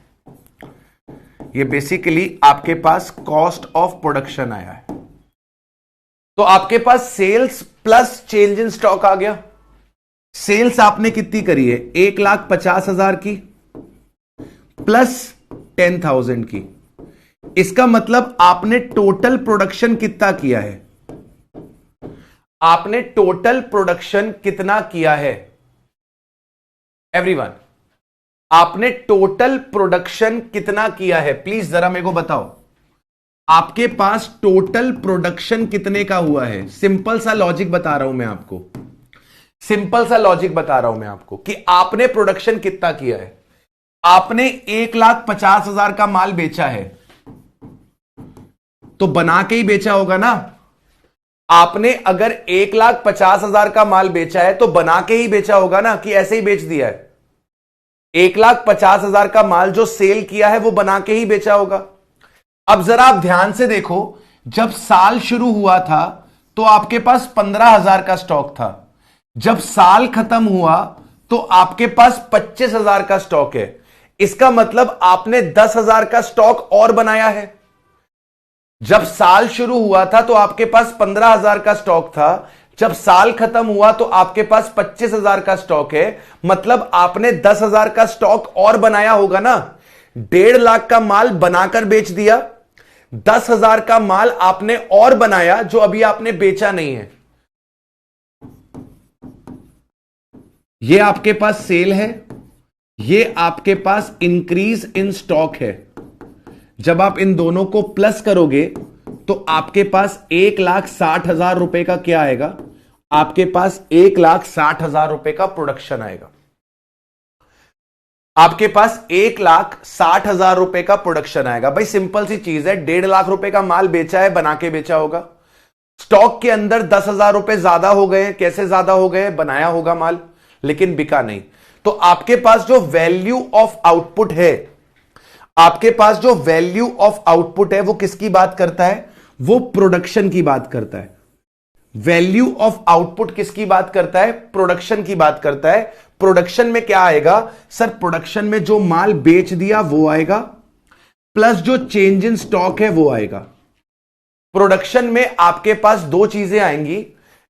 ये बेसिकली आपके पास कॉस्ट ऑफ प्रोडक्शन आया है। तो आपके पास sales plus change in stock आ गया। सेल्स आपने कितनी करी है? 1,50,000 की प्लस 10,000 की। इसका मतलब आपने टोटल प्रोडक्शन कितना किया है? आपने टोटल प्रोडक्शन कितना किया है एवरीवन? आपने टोटल प्रोडक्शन कितना किया है? प्लीज जरा मेरे को बताओ, आपके पास टोटल प्रोडक्शन कितने का हुआ है? सिंपल सा लॉजिक बता रहा हूं मैं आपको, सिंपल सा लॉजिक बता रहा हूं मैं आपको कि आपने प्रोडक्शन कितना किया है। आपने 1,50,000 का माल बेचा है तो बना के ही बेचा होगा ना। आपने अगर 1,50,000 का माल बेचा है तो बना के ही बेचा होगा ना, कि ऐसे ही बेच दिया है? 1,50,000 का माल जो सेल किया है वो बना के ही बेचा होगा। अब जरा आप ध्यान से देखो, जब साल शुरू हुआ था तो आपके पास 15,000 का स्टॉक था, जब साल खत्म हुआ तो आपके पास 25,000 का स्टॉक है। इसका मतलब आपने 10,000 का स्टॉक और बनाया है। जब साल शुरू हुआ था तो आपके पास 15,000 का स्टॉक था, जब साल खत्म हुआ तो आपके पास 25,000 का स्टॉक है, मतलब आपने 10,000 का स्टॉक और बनाया होगा ना। 1.5 लाख का माल बनाकर बेच दिया, 10,000 का माल आपने और बनाया जो अभी आपने बेचा नहीं है। ये आपके पास सेल है, ये आपके पास इंक्रीज इन स्टॉक है। जब आप इन दोनों को प्लस करोगे तो आपके पास 1,60,000 रुपए का क्या आएगा? आपके पास 1,60,000 रुपए का प्रोडक्शन आएगा। आपके पास 1,60,000 रुपए का प्रोडक्शन आएगा। भाई सिंपल सी चीज है, 1.5 लाख रुपए का माल बेचा है, बना के बेचा होगा। स्टॉक के अंदर 10,000 रुपए ज्यादा हो गए। कैसे ज्यादा हो गए? बनाया होगा माल लेकिन बिका नहीं। तो आपके पास जो वैल्यू ऑफ आउटपुट है, आपके पास जो वैल्यू ऑफ आउटपुट है वो किसकी बात करता है? वो प्रोडक्शन की बात करता है। वैल्यू ऑफ आउटपुट किसकी बात करता है? प्रोडक्शन की बात करता है। प्रोडक्शन में क्या आएगा सर? प्रोडक्शन में जो माल बेच दिया वो आएगा, प्लस जो चेंज इन स्टॉक है वो आएगा। प्रोडक्शन में आपके पास दो चीजें आएंगी,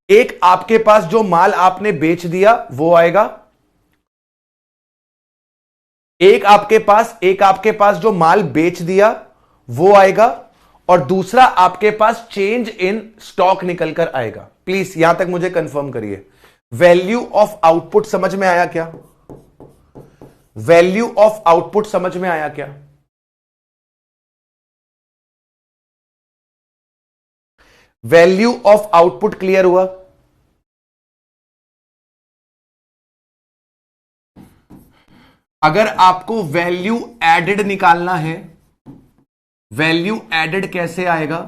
एक आपके पास जो माल आपने बेच दिया वो आएगा, एक आपके पास जो माल बेच दिया वो आएगा, और दूसरा आपके पास चेंज इन स्टॉक निकल कर आएगा। प्लीज यहां तक मुझे कंफर्म करिए, वैल्यू ऑफ आउटपुट समझ में आया क्या? वैल्यू ऑफ आउटपुट समझ में आया क्या? वैल्यू ऑफ आउटपुट क्लियर हुआ? अगर आपको वैल्यू एडेड निकालना है, वैल्यू एडेड कैसे आएगा?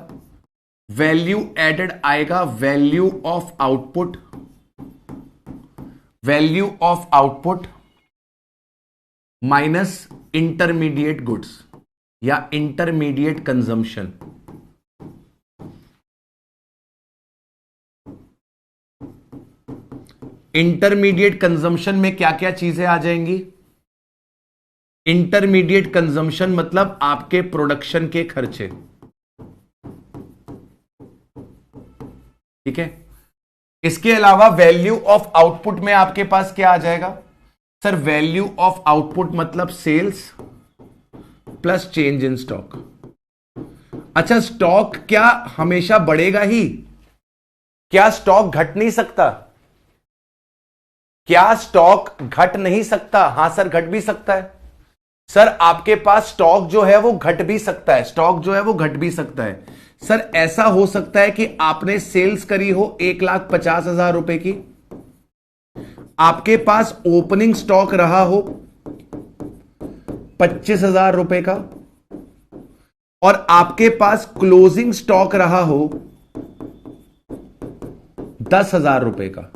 वैल्यू एडेड आएगा value of output, value of output minus intermediate goods या इंटरमीडिएट कंजम्पशन। इंटरमीडिएट कंजम्पशन में क्या क्या चीजें आ जाएंगी? इंटरमीडिएट कंजम्पशन मतलब आपके प्रोडक्शन के खर्चे, ठीक है। इसके अलावा वैल्यू ऑफ आउटपुट में आपके पास क्या आ जाएगा? सर वैल्यू ऑफ आउटपुट मतलब sales plus change in stock. अच्छा, स्टॉक क्या हमेशा बढ़ेगा ही? क्या स्टॉक घट नहीं सकता? क्या स्टॉक घट नहीं सकता? हां सर, घट भी सकता है। सर आपके पास स्टॉक जो है वो घट भी सकता है, स्टॉक जो है वो घट भी सकता है। सर ऐसा हो सकता है कि आपने सेल्स करी हो 1,50,000 रुपए की, आपके पास ओपनिंग स्टॉक रहा हो 25,000 रुपए का, और आपके पास क्लोजिंग स्टॉक रहा हो 10,000 रुपए का।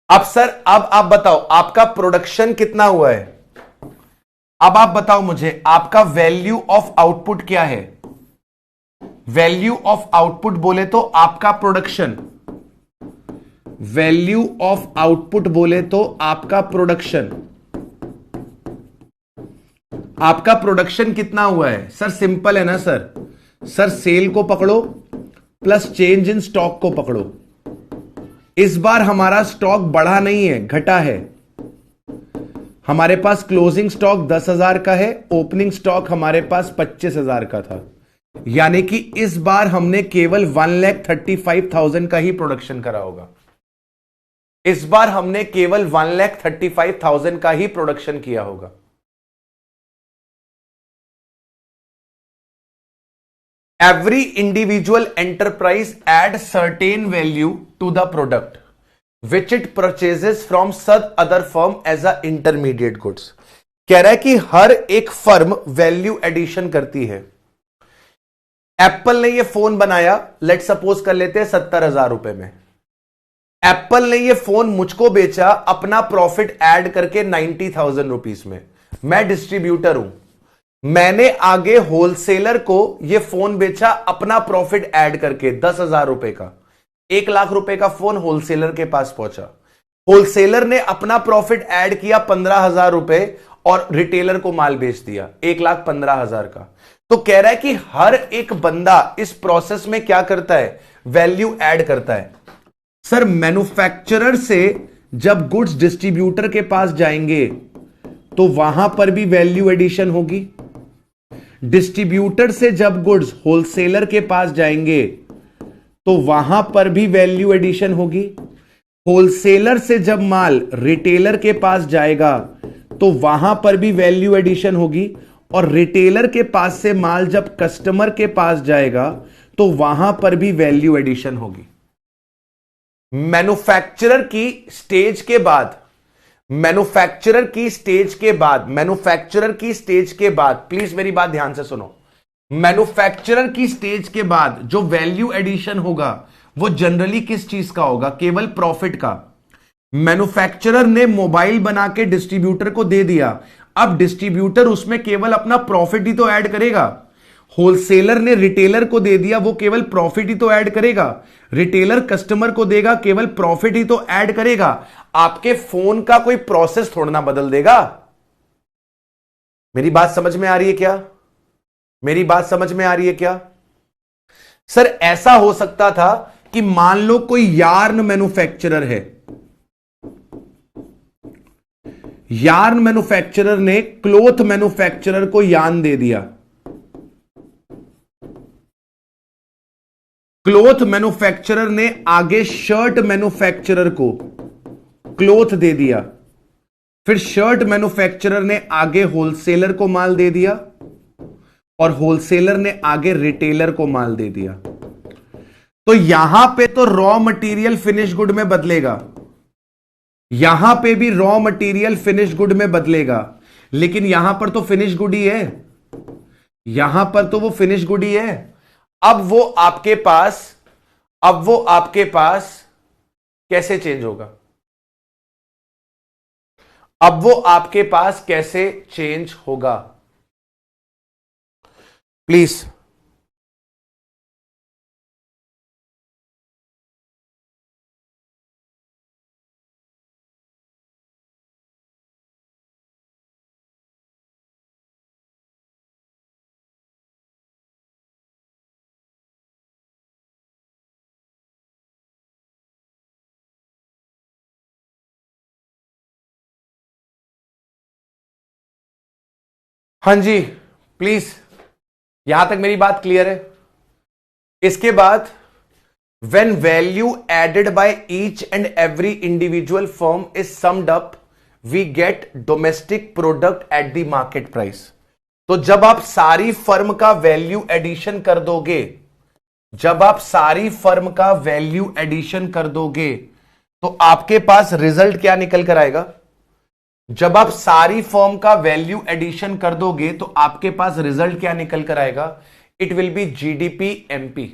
अब सर, अब आप बताओ आपका प्रोडक्शन कितना हुआ है? अब आप बताओ मुझे, आपका वैल्यू ऑफ आउटपुट क्या है? वैल्यू ऑफ आउटपुट बोले तो आपका प्रोडक्शन, वैल्यू ऑफ आउटपुट बोले तो आपका प्रोडक्शन, आपका प्रोडक्शन कितना हुआ है? सर सिंपल है ना सर, सर सेल को पकड़ो प्लस चेंज इन स्टॉक को पकड़ो। इस बार हमारा स्टॉक बढ़ा नहीं है, घटा है। हमारे पास क्लोजिंग स्टॉक 10,000 का है, ओपनिंग स्टॉक हमारे पास 25,000 का था, यानी कि इस बार हमने केवल 1,35,000 का ही प्रोडक्शन करा होगा। इस बार हमने केवल 1,35,000 का ही प्रोडक्शन किया होगा। Every individual enterprise adds certain value to the product which it purchases from some other firm as a intermediate goods। कह रहा है कि हर एक फर्म वैल्यू एडिशन करती है। एप्पल ने ये फोन बनाया, लेट सपोज कर लेते हैं 70,000 रुपए में। एप्पल ने ये फोन मुझको बेचा अपना प्रॉफिट ऐड करके 90,000 रुपीस में। मैं डिस्ट्रीब्यूटर हूं, मैंने आगे होलसेलर को यह फोन बेचा अपना प्रॉफिट ऐड करके 10,000 रुपए का। 1,00,000 रुपए का फोन होलसेलर के पास पहुंचा, होलसेलर ने अपना प्रॉफिट ऐड किया 15,000 रुपए और रिटेलर को माल बेच दिया 1,15,000 का। तो कह रहा है कि हर एक बंदा इस प्रोसेस में क्या करता है? वैल्यू ऐड करता है। सर मैन्युफैक्चरर से जब गुड्स डिस्ट्रीब्यूटर के पास जाएंगे तो वहां पर भी वैल्यू एडिशन होगी। डिस्ट्रीब्यूटर से जब गुड्स होलसेलर के पास जाएंगे तो वहां पर भी वैल्यू एडिशन होगी। होलसेलर से जब माल रिटेलर के पास जाएगा तो वहां पर भी वैल्यू एडिशन होगी, और रिटेलर के पास से माल जब कस्टमर के पास जाएगा तो वहां पर भी वैल्यू एडिशन होगी। मैन्युफैक्चरर की स्टेज के बाद, मैन्युफैक्चरर की स्टेज के बाद, मैन्युफैक्चरर की स्टेज के बाद, प्लीज मेरी बात ध्यान से सुनो, मैन्युफैक्चरर की स्टेज के बाद जो वैल्यू एडिशन होगा वो जनरली किस चीज का होगा? केवल प्रॉफिट का। मैन्युफैक्चरर ने मोबाइल बना के डिस्ट्रीब्यूटर को दे दिया, अब डिस्ट्रीब्यूटर उसमें केवल अपना प्रॉफिट ही तो ऐड करेगा। होलसेलर ने रिटेलर को दे दिया, वो केवल प्रॉफिट ही तो ऐड करेगा। रिटेलर कस्टमर को देगा, केवल प्रॉफिट ही तो ऐड करेगा। आपके फोन का कोई प्रोसेस थोड़ा ना बदल देगा। मेरी बात समझ में आ रही है क्या? मेरी बात समझ में आ रही है क्या? सर ऐसा हो सकता था कि मान लो कोई यार्न मैन्युफैक्चरर है, यार्न मैन्युफैक्चरर ने क्लोथ मैन्युफैक्चरर को यार्न दे दिया, क्लोथ मैन्युफैक्चरर ने आगे शर्ट मैन्युफैक्चरर को क्लोथ दे दिया, फिर शर्ट मैन्युफैक्चरर ने आगे होलसेलर को माल दे दिया और होलसेलर ने आगे रिटेलर को माल दे दिया। तो यहां पे तो रॉ मटेरियल फिनिश गुड में बदलेगा, यहां पे भी रॉ मटेरियल फिनिश गुड में बदलेगा, लेकिन यहां पर तो फिनिश गुड ही है, यहां पर तो वो फिनिश गुड ही है। अब वो आपके पास कैसे चेंज होगा? अब वो आपके पास कैसे चेंज होगा? प्लीज हाँ जी, प्लीज, यहां तक मेरी बात क्लियर है? इसके बाद when value added by each and every individual firm is summed up, we get domestic product at the market price. तो जब आप सारी फर्म का वैल्यू एडिशन कर दोगे, जब आप सारी फर्म का वैल्यू एडिशन कर दोगे तो आपके पास रिजल्ट क्या निकल कर आएगा? जब आप सारी फर्म का वैल्यू एडिशन कर दोगे तो आपके पास रिजल्ट क्या निकल कर आएगा? It will be GDP MP,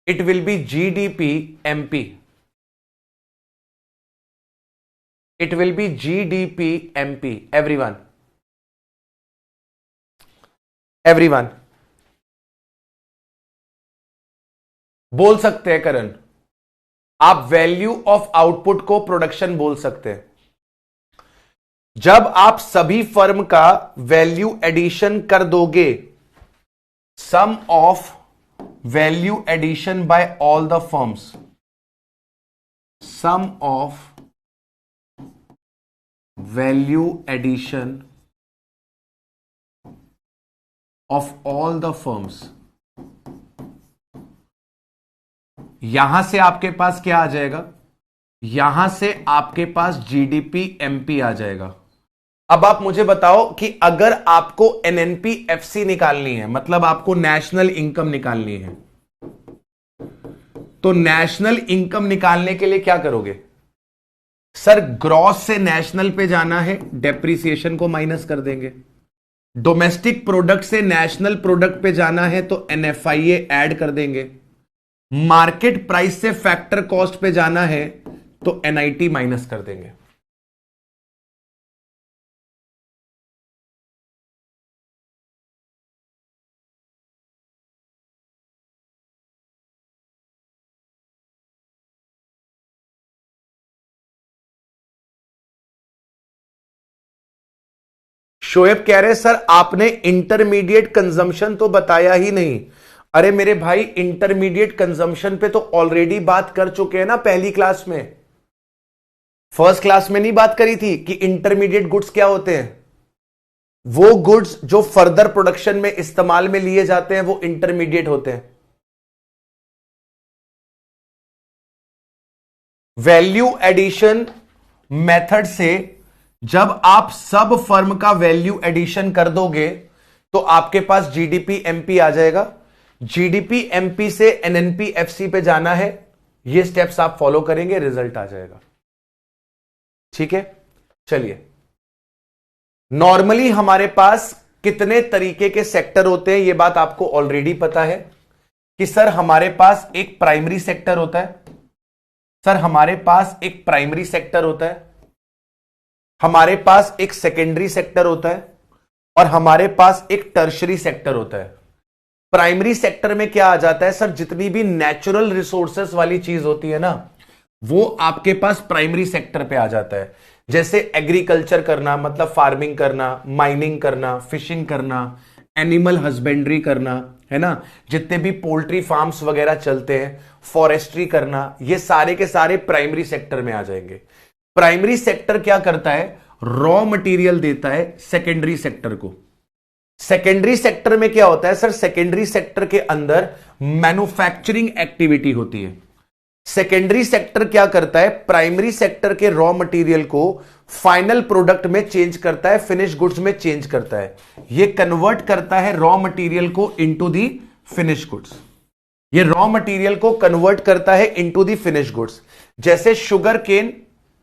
it will be GDP MP, it will be GDP MP. Everyone, everyone बोल सकते हैं करण, आप वैल्यू ऑफ आउटपुट को प्रोडक्शन बोल सकते हैं। जब आप सभी फर्म का वैल्यू एडिशन कर दोगे, sum of value addition by all the firms, sum of value addition of all the firms, यहां से आपके पास क्या आ जाएगा? यहां से आपके पास जीडीपी एमपी आ जाएगा। अब आप मुझे बताओ कि अगर आपको एनएनपी एफसी निकालनी है, मतलब आपको नेशनल इनकम निकालनी है, तो नेशनल इनकम निकालने के लिए क्या करोगे? सर ग्रॉस से नेशनल पे जाना है, डेप्रिसिएशन को माइनस कर देंगे। डोमेस्टिक प्रोडक्ट से नेशनल प्रोडक्ट पे जाना है तो एनएफआईए ऐड कर देंगे। मार्केट प्राइस से फैक्टर कॉस्ट पे जाना है तो एनआईटी माइनस कर देंगे। शोएब कह रहे सर आपने इंटरमीडिएट कंजम्पशन तो बताया ही नहीं। अरे मेरे भाई, इंटरमीडिएट कंजम्पशन पे तो ऑलरेडी बात कर चुके हैं ना पहली क्लास में। फर्स्ट क्लास में नहीं बात करी थी कि इंटरमीडिएट गुड्स क्या होते हैं? वो गुड्स जो फर्दर प्रोडक्शन में इस्तेमाल में लिए जाते हैं वो इंटरमीडिएट होते हैं। वैल्यू एडिशन मेथड से जब आप सब फर्म का वैल्यू एडिशन कर दोगे तो आपके पास जीडीपी एमपी आ जाएगा। जीडीपी एमपी से एनएनपी एफसी पे जाना है, ये स्टेप्स आप फॉलो करेंगे, रिजल्ट आ जाएगा। ठीक है, चलिए। नॉर्मली हमारे पास कितने तरीके के सेक्टर होते हैं, यह बात आपको ऑलरेडी पता है कि सर हमारे पास एक प्राइमरी सेक्टर होता है, सर हमारे पास एक प्राइमरी सेक्टर होता है, हमारे पास एक सेकेंडरी सेक्टर होता है और हमारे पास एक टर्शरी सेक्टर होता है। प्राइमरी सेक्टर में क्या आ जाता है सर? जितनी भी नेचुरल रिसोर्सेस वाली चीज होती है ना, वो आपके पास प्राइमरी सेक्टर पे आ जाता है। जैसे एग्रीकल्चर करना, मतलब फार्मिंग करना, माइनिंग करना, फिशिंग करना, एनिमल हस्बेंड्री करना, है ना, जितने भी पोल्ट्री फार्म्स वगैरह चलते हैं, फॉरेस्ट्री करना, ये सारे के सारे प्राइमरी सेक्टर में आ जाएंगे। प्राइमरी सेक्टर क्या करता है? रॉ मटेरियल देता है सेकेंडरी सेक्टर को। सेकेंडरी सेक्टर में क्या होता है सर? सेकेंडरी सेक्टर के अंदर मैन्युफैक्चरिंग एक्टिविटी होती है। सेकेंडरी सेक्टर क्या करता है? प्राइमरी सेक्टर के रॉ मटेरियल को फाइनल प्रोडक्ट में चेंज करता है, फिनिश गुड्स में चेंज करता है। ये कन्वर्ट करता है रॉ मटेरियल को इनटू दी फिनिश गुड्स। ये रॉ मटेरियल को कन्वर्ट करता है इनटू दी फिनिश गुड्स। जैसे शुगर केन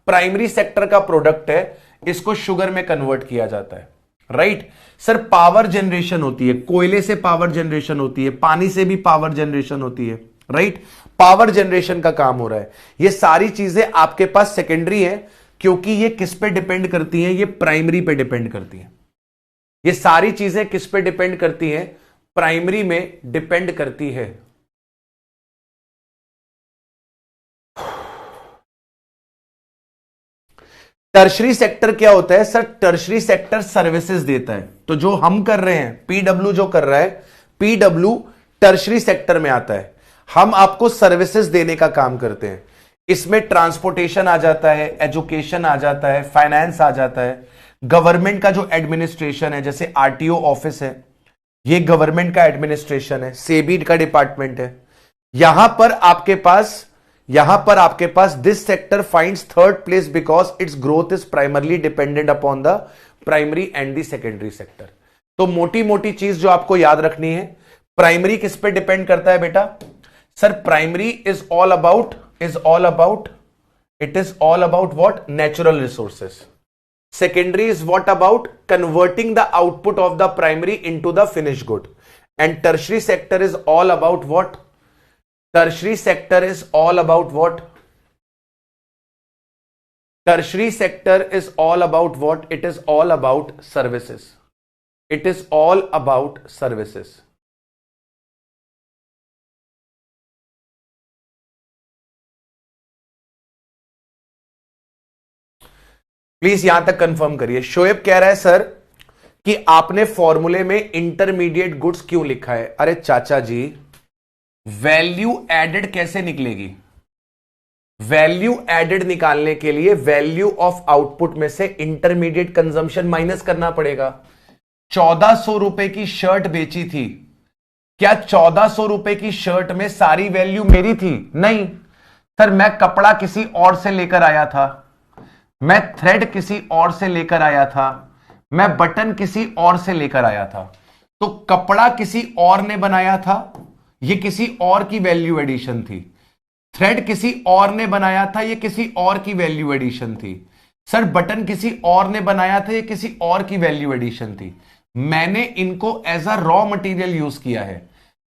प्राइमरी सेक्टर का प्रोडक्ट है, इसको शुगर में कन्वर्ट किया जाता है, राइट सर। पावर जनरेशन होती है, कोयले से पावर जनरेशन होती है, पानी से भी पावर जनरेशन होती है, राइट। पावर जनरेशन का काम हो रहा है। ये सारी चीजें आपके पास सेकेंडरी है, क्योंकि ये किस पे डिपेंड करती हैं? ये प्राइमरी पे डिपेंड करती हैं। ये सारी चीजें किस पे डिपेंड करती हैं? प्राइमरी में डिपेंड करती है। टर्शरी सेक्टर क्या होता है सर? टर्शरी सेक्टर सर्विसेज देता है। तो जो हम कर रहे हैं, पीडब्ल्यू जो कर रहा है, पीडब्ल्यू टर्शरी सेक्टर में आता है। हम आपको सर्विसेज देने का काम करते हैं। इसमें ट्रांसपोर्टेशन आ जाता है, एजुकेशन आ जाता है, फाइनेंस आ जाता है, गवर्नमेंट का जो एडमिनिस्ट्रेशन है, जैसे आरटीओ ऑफिस है, ये गवर्नमेंट का एडमिनिस्ट्रेशन है, सेबी का डिपार्टमेंट है। यहां पर आपके पास this sector finds third place because its growth is primarily dependent upon the primary and the secondary sector. तो मोटी मोटी चीज जो आपको याद रखनी है, प्राइमरी किस पे डिपेंड करता है बेटा? Sir primary is all about what? Natural resources. Secondary is what about? Converting the output of the primary into the finished good. And tertiary sector is all about what? Tertiary sector is all about what? Tertiary sector is all about what? It is all about services. It is all about services. Please यहां तक confirm करिए। शोएब कह रहा है sir कि आपने फॉर्मूले में इंटरमीडिएट गुड्स क्यों लिखा है? अरे चाचा जी, वैल्यू एडेड कैसे निकलेगी? वैल्यू एडेड निकालने के लिए वैल्यू ऑफ आउटपुट में से इंटरमीडिएट कंजम्पशन माइनस करना पड़ेगा। 1400 रुपए की शर्ट बेची थी, क्या 1400 रुपए की शर्ट में सारी वैल्यू मेरी थी? नहीं सर, मैं कपड़ा किसी और से लेकर आया था, मैं थ्रेड किसी और से लेकर आया था, मैं बटन किसी और से लेकर आया था। तो कपड़ा किसी और ने बनाया था, यह किसी और की वैल्यू एडिशन थी। थ्रेड किसी और ने बनाया था, यह किसी और की वैल्यू एडिशन थी। सर बटन किसी और ने बनाया था, यह किसी और की वैल्यू एडिशन थी। मैंने इनको as a raw material use किया है।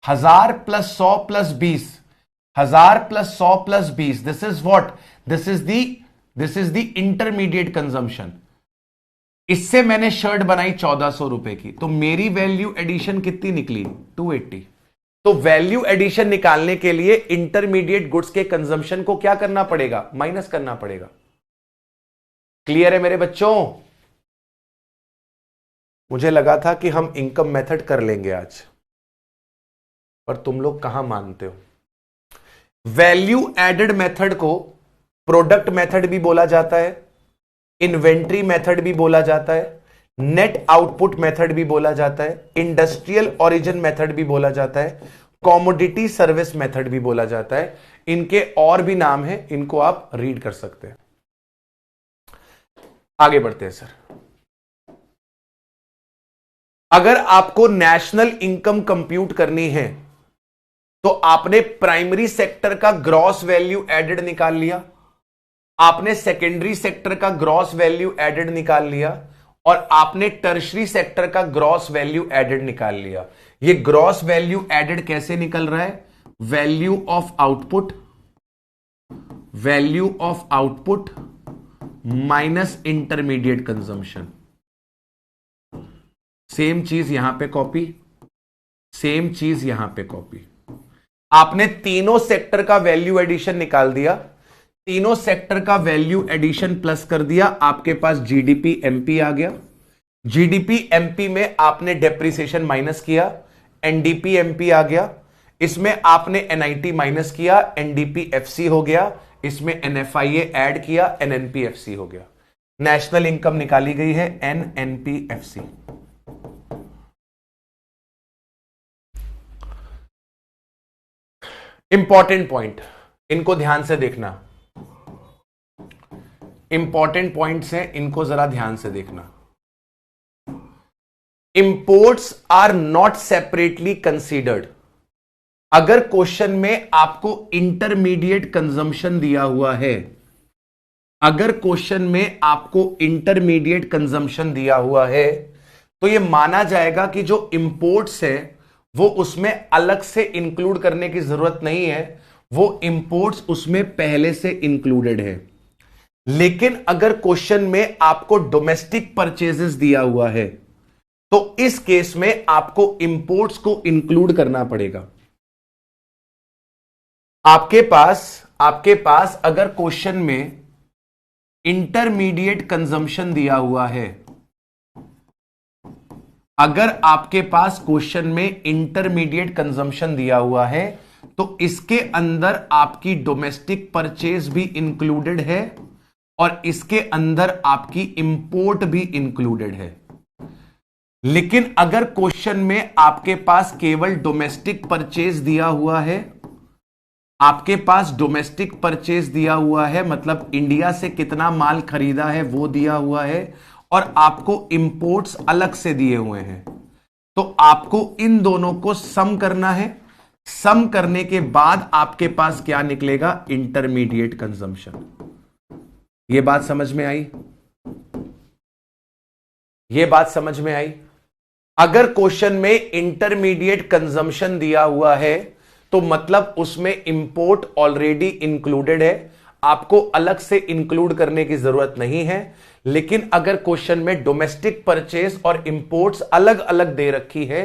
1000 plus 100 plus 20, 1000 plus 100 plus 20, this is what? This is the intermediate consumption. इससे मैंने शर्ट बनाई 1400 रुपए की, तो मेरी वैल्यू एडिशन कितनी निकली? 280। तो वैल्यू एडिशन निकालने के लिए इंटरमीडिएट गुड्स के कंजम्पशन को क्या करना पड़ेगा? माइनस करना पड़ेगा। क्लियर है मेरे बच्चों? मुझे लगा था कि हम इनकम मेथड कर लेंगे आज, पर तुम लोग कहां मानते हो। वैल्यू एडेड मेथड को प्रोडक्ट मेथड भी बोला जाता है, इन्वेंट्री मेथड भी बोला जाता है, नेट आउटपुट मेथड भी बोला जाता है, इंडस्ट्रियल ओरिजिन मेथड भी बोला जाता है, कॉमोडिटी सर्विस मेथड भी बोला जाता है। इनके और भी नाम हैं, इनको आप रीड कर सकते हैं। आगे बढ़ते हैं सर। अगर आपको नेशनल इनकम कंप्यूट करनी है तो आपने प्राइमरी सेक्टर का ग्रॉस वैल्यू एडेड निकाल लिया, आपने सेकेंडरी सेक्टर का ग्रॉस वैल्यू एडेड निकाल लिया, और आपने टर्शरी सेक्टर का ग्रॉस वैल्यू एडेड निकाल लिया। ये ग्रॉस वैल्यू एडेड कैसे निकल रहा है? Value of output minus intermediate consumption. Same चीज यहां पे कॉपी, सेम चीज यहां पे कॉपी। आपने तीनों सेक्टर का वैल्यू एडिशन निकाल दिया, तीनों सेक्टर का वैल्यू एडिशन प्लस कर दिया, आपके पास जीडीपी एमपी आ गया। जीडीपी एमपी में आपने डेप्रिसिएशन माइनस किया, एनडीपी एमपी आ गया। इसमें आपने एनआईटी माइनस किया, एनडीपी एफसी हो गया। इसमें एनएफआईए ऐड किया, एनएनपी एफसी हो गया। नेशनल इनकम निकाली गई है एनएनपी एफसी। इंपॉर्टेंट पॉइंट, इनको ध्यान से देखना, इंपॉर्टेंट पॉइंट्स हैं, इनको जरा ध्यान से देखना। Imports are not separately considered. अगर क्वेश्चन में आपको इंटरमीडिएट कंजम्पशन दिया हुआ है, अगर क्वेश्चन में आपको इंटरमीडिएट कंजम्पशन दिया हुआ है, तो यह माना जाएगा कि जो इंपोर्ट्स है वो उसमें अलग से इंक्लूड करने की जरूरत नहीं है, वो इंपोर्ट्स उसमें पहले से इंक्लूडेड है। लेकिन अगर क्वेश्चन में आपको डोमेस्टिक परचेजेस दिया हुआ है, तो इस केस में आपको इंपोर्ट्स को इंक्लूड करना पड़ेगा। आपके पास अगर क्वेश्चन में इंटरमीडिएट कंजम्पशन दिया हुआ है, अगर आपके पास क्वेश्चन में इंटरमीडिएट कंजम्पशन दिया हुआ है, तो इसके अंदर आपकी डोमेस्टिक परचेज भी इंक्लूडेड है और इसके अंदर आपकी इंपोर्ट भी इंक्लूडेड है। लेकिन अगर क्वेश्चन में आपके पास केवल डोमेस्टिक परचेज दिया हुआ है, आपके पास डोमेस्टिक परचेज दिया हुआ है, मतलब इंडिया से कितना माल खरीदा है वो दिया हुआ है, और आपको इंपोर्ट्स अलग से दिए हुए हैं, तो आपको इन दोनों को सम करना है। सम करने के बाद आपके पास क्या निकलेगा? Intermediate consumption. ये बात समझ में आई? ये बात समझ में आई? अगर क्वेश्चन में इंटरमीडिएट कंजम्पशन दिया हुआ है, तो मतलब उसमें इंपोर्ट ऑलरेडी इंक्लूडेड है, आपको अलग से इंक्लूड करने की जरूरत नहीं है। लेकिन अगर क्वेश्चन में डोमेस्टिक परचेज और इंपोर्ट्स अलग अलग दे रखी है,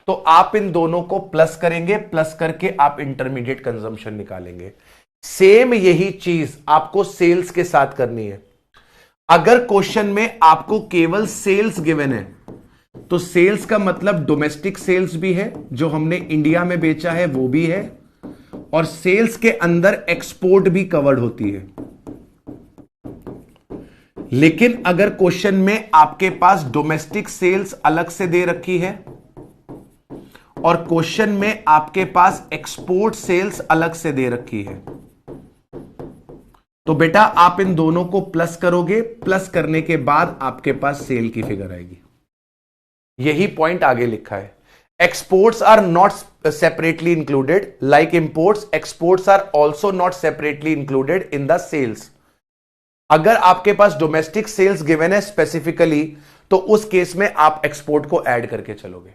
तो आप इन दोनों को प्लस करेंगे, प्लस करके आप इंटरमीडिएट कंजम्पशन निकालेंगे। सेम यही चीज आपको सेल्स के साथ करनी है। अगर क्वेश्चन में आपको केवल सेल्स गिवन है, तो सेल्स का मतलब डोमेस्टिक सेल्स भी है, जो हमने इंडिया में बेचा है वो भी है, और सेल्स के अंदर एक्सपोर्ट भी कवर्ड होती है। लेकिन अगर क्वेश्चन में आपके पास डोमेस्टिक सेल्स अलग से दे रखी है और क्वेश्चन में आपके पास एक्सपोर्ट सेल्स अलग से दे रखी है, तो बेटा आप इन दोनों को प्लस करोगे, प्लस करने के बाद आपके पास सेल की फिगर आएगी। यही पॉइंट आगे लिखा है। Exports are not separately included like imports, exports are also not separately included in the sales. अगर आपके पास डोमेस्टिक सेल्स गिवन है स्पेसिफिकली, तो उस केस में आप एक्सपोर्ट को ऐड करके चलोगे।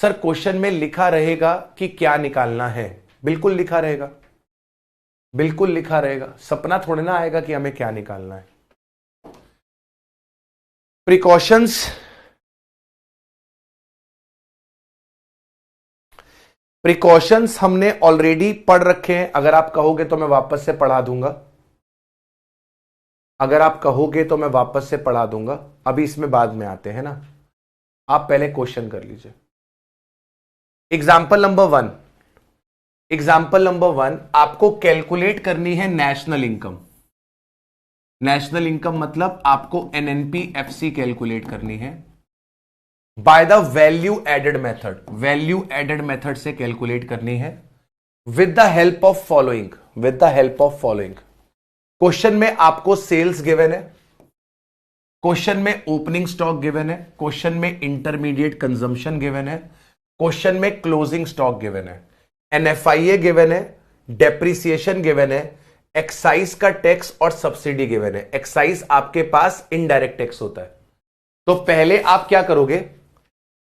सर क्वेश्चन में लिखा रहेगा कि क्या निकालना है, बिल्कुल लिखा रहेगा, बिल्कुल लिखा रहेगा। सपना थोड़ा ना आएगा कि हमें क्या निकालना है। प्रिकॉशंस हमने ऑलरेडी पढ़ रखे हैं। अगर आप कहोगे तो मैं वापस से पढ़ा दूंगा, अगर आप कहोगे तो मैं वापस से पढ़ा दूंगा। अभी इसमें बाद में आते हैं ना, आप पहले क्वेश्चन कर लीजिए। एग्जाम्पल नंबर वन, आपको कैलकुलेट करनी है नेशनल इनकम। नेशनल इनकम मतलब आपको एनएनपी-एफसी कैलकुलेट करनी है by the value added method. Value added method से कैलकुलेट करनी है with the help of following, with the help of following. Question में आपको सेल्स गिवन है, क्वेश्चन में ओपनिंग स्टॉक गिवन है, क्वेश्चन में इंटरमीडिएट कंजम्पशन गिवन है, क्वेश्चन में क्लोजिंग स्टॉक गिवन है, एनएफआईए गिवन है, डेप्रिसिएशन गिवन है, एक्साइज का टैक्स और सब्सिडी गिवन है। एक्साइज आपके पास इनडायरेक्ट टैक्स होता है। तो पहले आप क्या करोगे?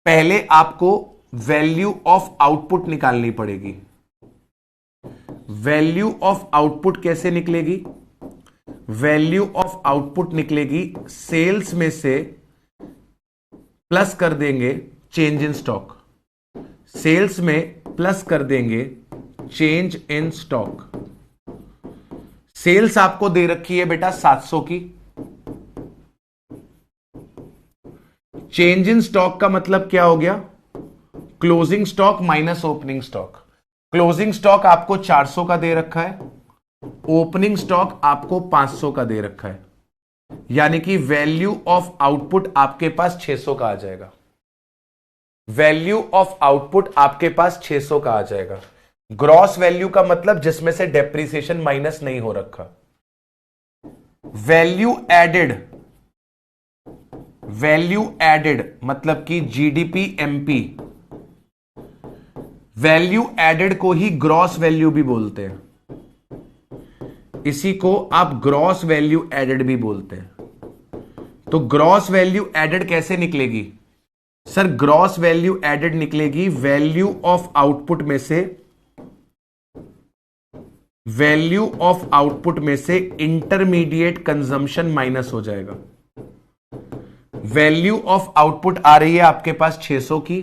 पहले आपको वैल्यू ऑफ आउटपुट निकालनी पड़ेगी। वैल्यू ऑफ आउटपुट कैसे निकलेगी? वैल्यू ऑफ आउटपुट निकलेगी सेल्स में से प्लस कर देंगे चेंज इन स्टॉक, सेल्स में प्लस कर देंगे चेंज इन स्टॉक। सेल्स आपको दे रखी है बेटा 700 की, चेंज इन स्टॉक का मतलब क्या हो गया? Closing stock minus opening stock. Closing stock आपको 400 का दे रखा है, ओपनिंग स्टॉक आपको 500 का दे रखा है, यानी कि वैल्यू ऑफ आउटपुट आपके पास 600 का आ जाएगा। वैल्यू ऑफ आउटपुट आपके पास 600 का आ जाएगा। ग्रॉस वैल्यू का मतलब जिसमें से डेप्रिसिएशन माइनस नहीं हो रखा। वैल्यू एडेड मतलब कि जीडीपी एमपी, वैल्यू एडेड को ही ग्रॉस वैल्यू भी बोलते हैं, इसी को आप ग्रॉस वैल्यू एडेड भी बोलते हैं। तो ग्रॉस वैल्यू एडेड कैसे निकलेगी सर? ग्रॉस वैल्यू एडेड निकलेगी वैल्यू ऑफ आउटपुट में से, वैल्यू ऑफ आउटपुट में से इंटरमीडिएट कंजम्पशन माइनस हो जाएगा। वैल्यू ऑफ आउटपुट आ रही है आपके पास 600 की,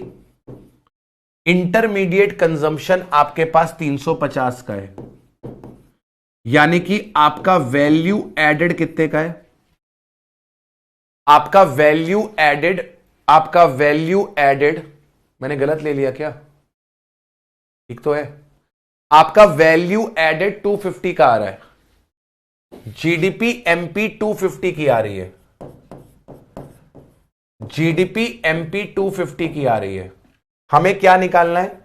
इंटरमीडिएट कंजम्पशन आपके पास 350 का है, यानी कि आपका वैल्यू एडेड कितने का है? आपका वैल्यू एडेड मैंने गलत ले लिया क्या? ठीक तो है। आपका वैल्यू एडेड 250 का आ रहा है, जीडीपी एमपी 250 की आ रही है, जीडीपी एमपी 250 की आ रही है। हमें क्या निकालना है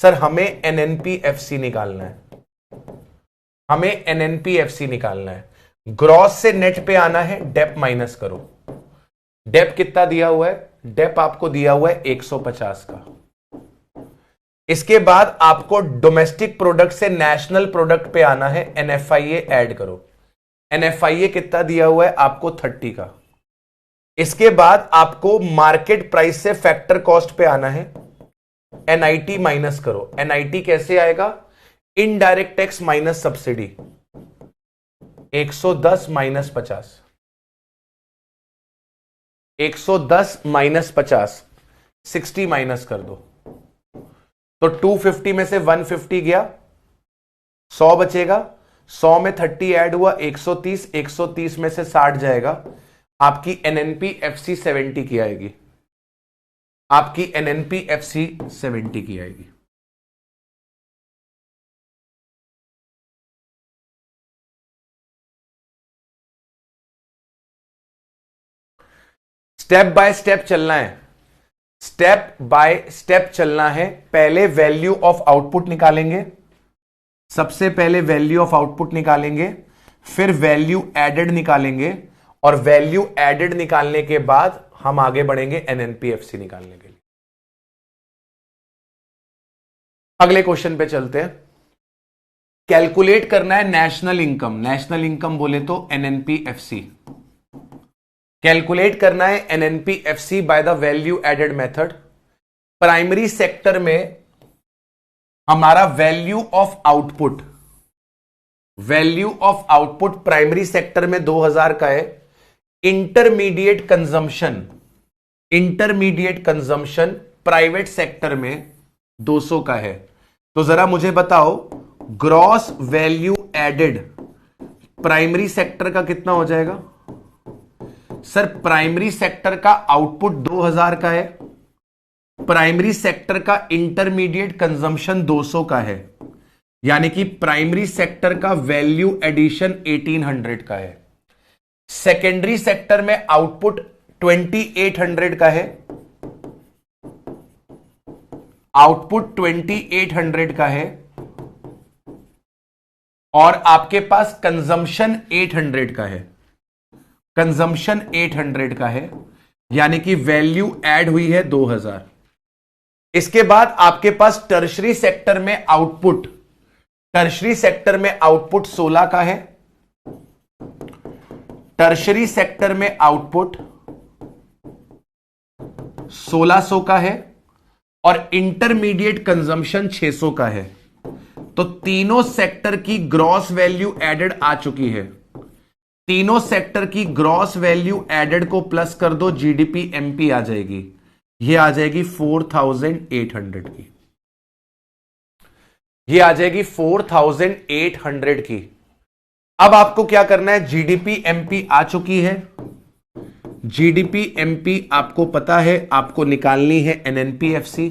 सर? हमें एनएनपीएफसी निकालना है, हमें एनएनपीएफसी निकालना है। ग्रॉस से नेट पे आना है, डेप माइनस करो। डेप कितना दिया हुआ है? डेप आपको दिया हुआ है 150 का। इसके बाद आपको डोमेस्टिक प्रोडक्ट से नेशनल प्रोडक्ट पे आना है, एनएफआईए ऐड करो। एनएफआईए कितना दिया हुआ है आपको? 30 का। इसके बाद आपको मार्केट प्राइस से फैक्टर कॉस्ट पे आना है, एनआईटी माइनस करो। एनआईटी कैसे आएगा? Indirect tax minus subsidy, 110 minus 50, 110 minus 50, 60 minus कर दो। तो 250 में से 150 गया, 100 बचेगा, 100 में 30 ऐड हुआ 130, 130 में से 60 जाएगा, आपकी एनएनपीएफसी 70 की आएगी, आपकी एनएनपीएफसी 70 की आएगी। स्टेप बाय स्टेप चलना है, स्टेप बाय स्टेप चलना है। पहले वैल्यू ऑफ आउटपुट निकालेंगे, सबसे पहले वैल्यू ऑफ आउटपुट निकालेंगे, फिर वैल्यू एडेड निकालेंगे, और वैल्यू एडेड निकालने के बाद हम आगे बढ़ेंगे एनएनपीएफसी निकालने के लिए। अगले क्वेश्चन पे चलते हैं। कैलकुलेट करना है नेशनल इनकम, नेशनल इनकम बोले तो एनएनपीएफसी। कैलकुलेट करना है NNPFC by the value added method. Primary sector में हमारा value of output, value of output primary sector में 2000 का है। Intermediate consumption, intermediate consumption private sector में 200 का है। तो जरा मुझे बताओ gross value added primary sector का कितना हो जाएगा? सर प्राइमरी सेक्टर का आउटपुट 2000 का है, प्राइमरी सेक्टर का इंटरमीडिएट कंजम्पशन 200 का है, यानी कि प्राइमरी सेक्टर का वैल्यू एडिशन 1800 का है। सेकेंडरी सेक्टर में आउटपुट 2800 का है, आउटपुट 2800 का है, और आपके पास कंजम्पशन 800 का है, कंजम्पशन 800 का है, यानी कि वैल्यू ऐड हुई है 2000। इसके बाद आपके पास टर्शरी सेक्टर में आउटपुट, टर्शरी सेक्टर में आउटपुट 16 का है, टर्शरी सेक्टर में आउटपुट 1600 का है, और इंटरमीडिएट कंजम्पशन 600 का है। तो तीनों सेक्टर की ग्रॉस वैल्यू एडेड आ चुकी है। तीनों सेक्टर की ग्रॉस वैल्यू एडेड को प्लस कर दो, जीडीपी एमपी आ जाएगी, ये आ जाएगी 4800 की, ये आ जाएगी 4800 की। अब आपको क्या करना है? जीडीपी एमपी आ चुकी है, जीडीपी एमपी आपको पता है, आपको निकालनी है एनएनपीएफसी।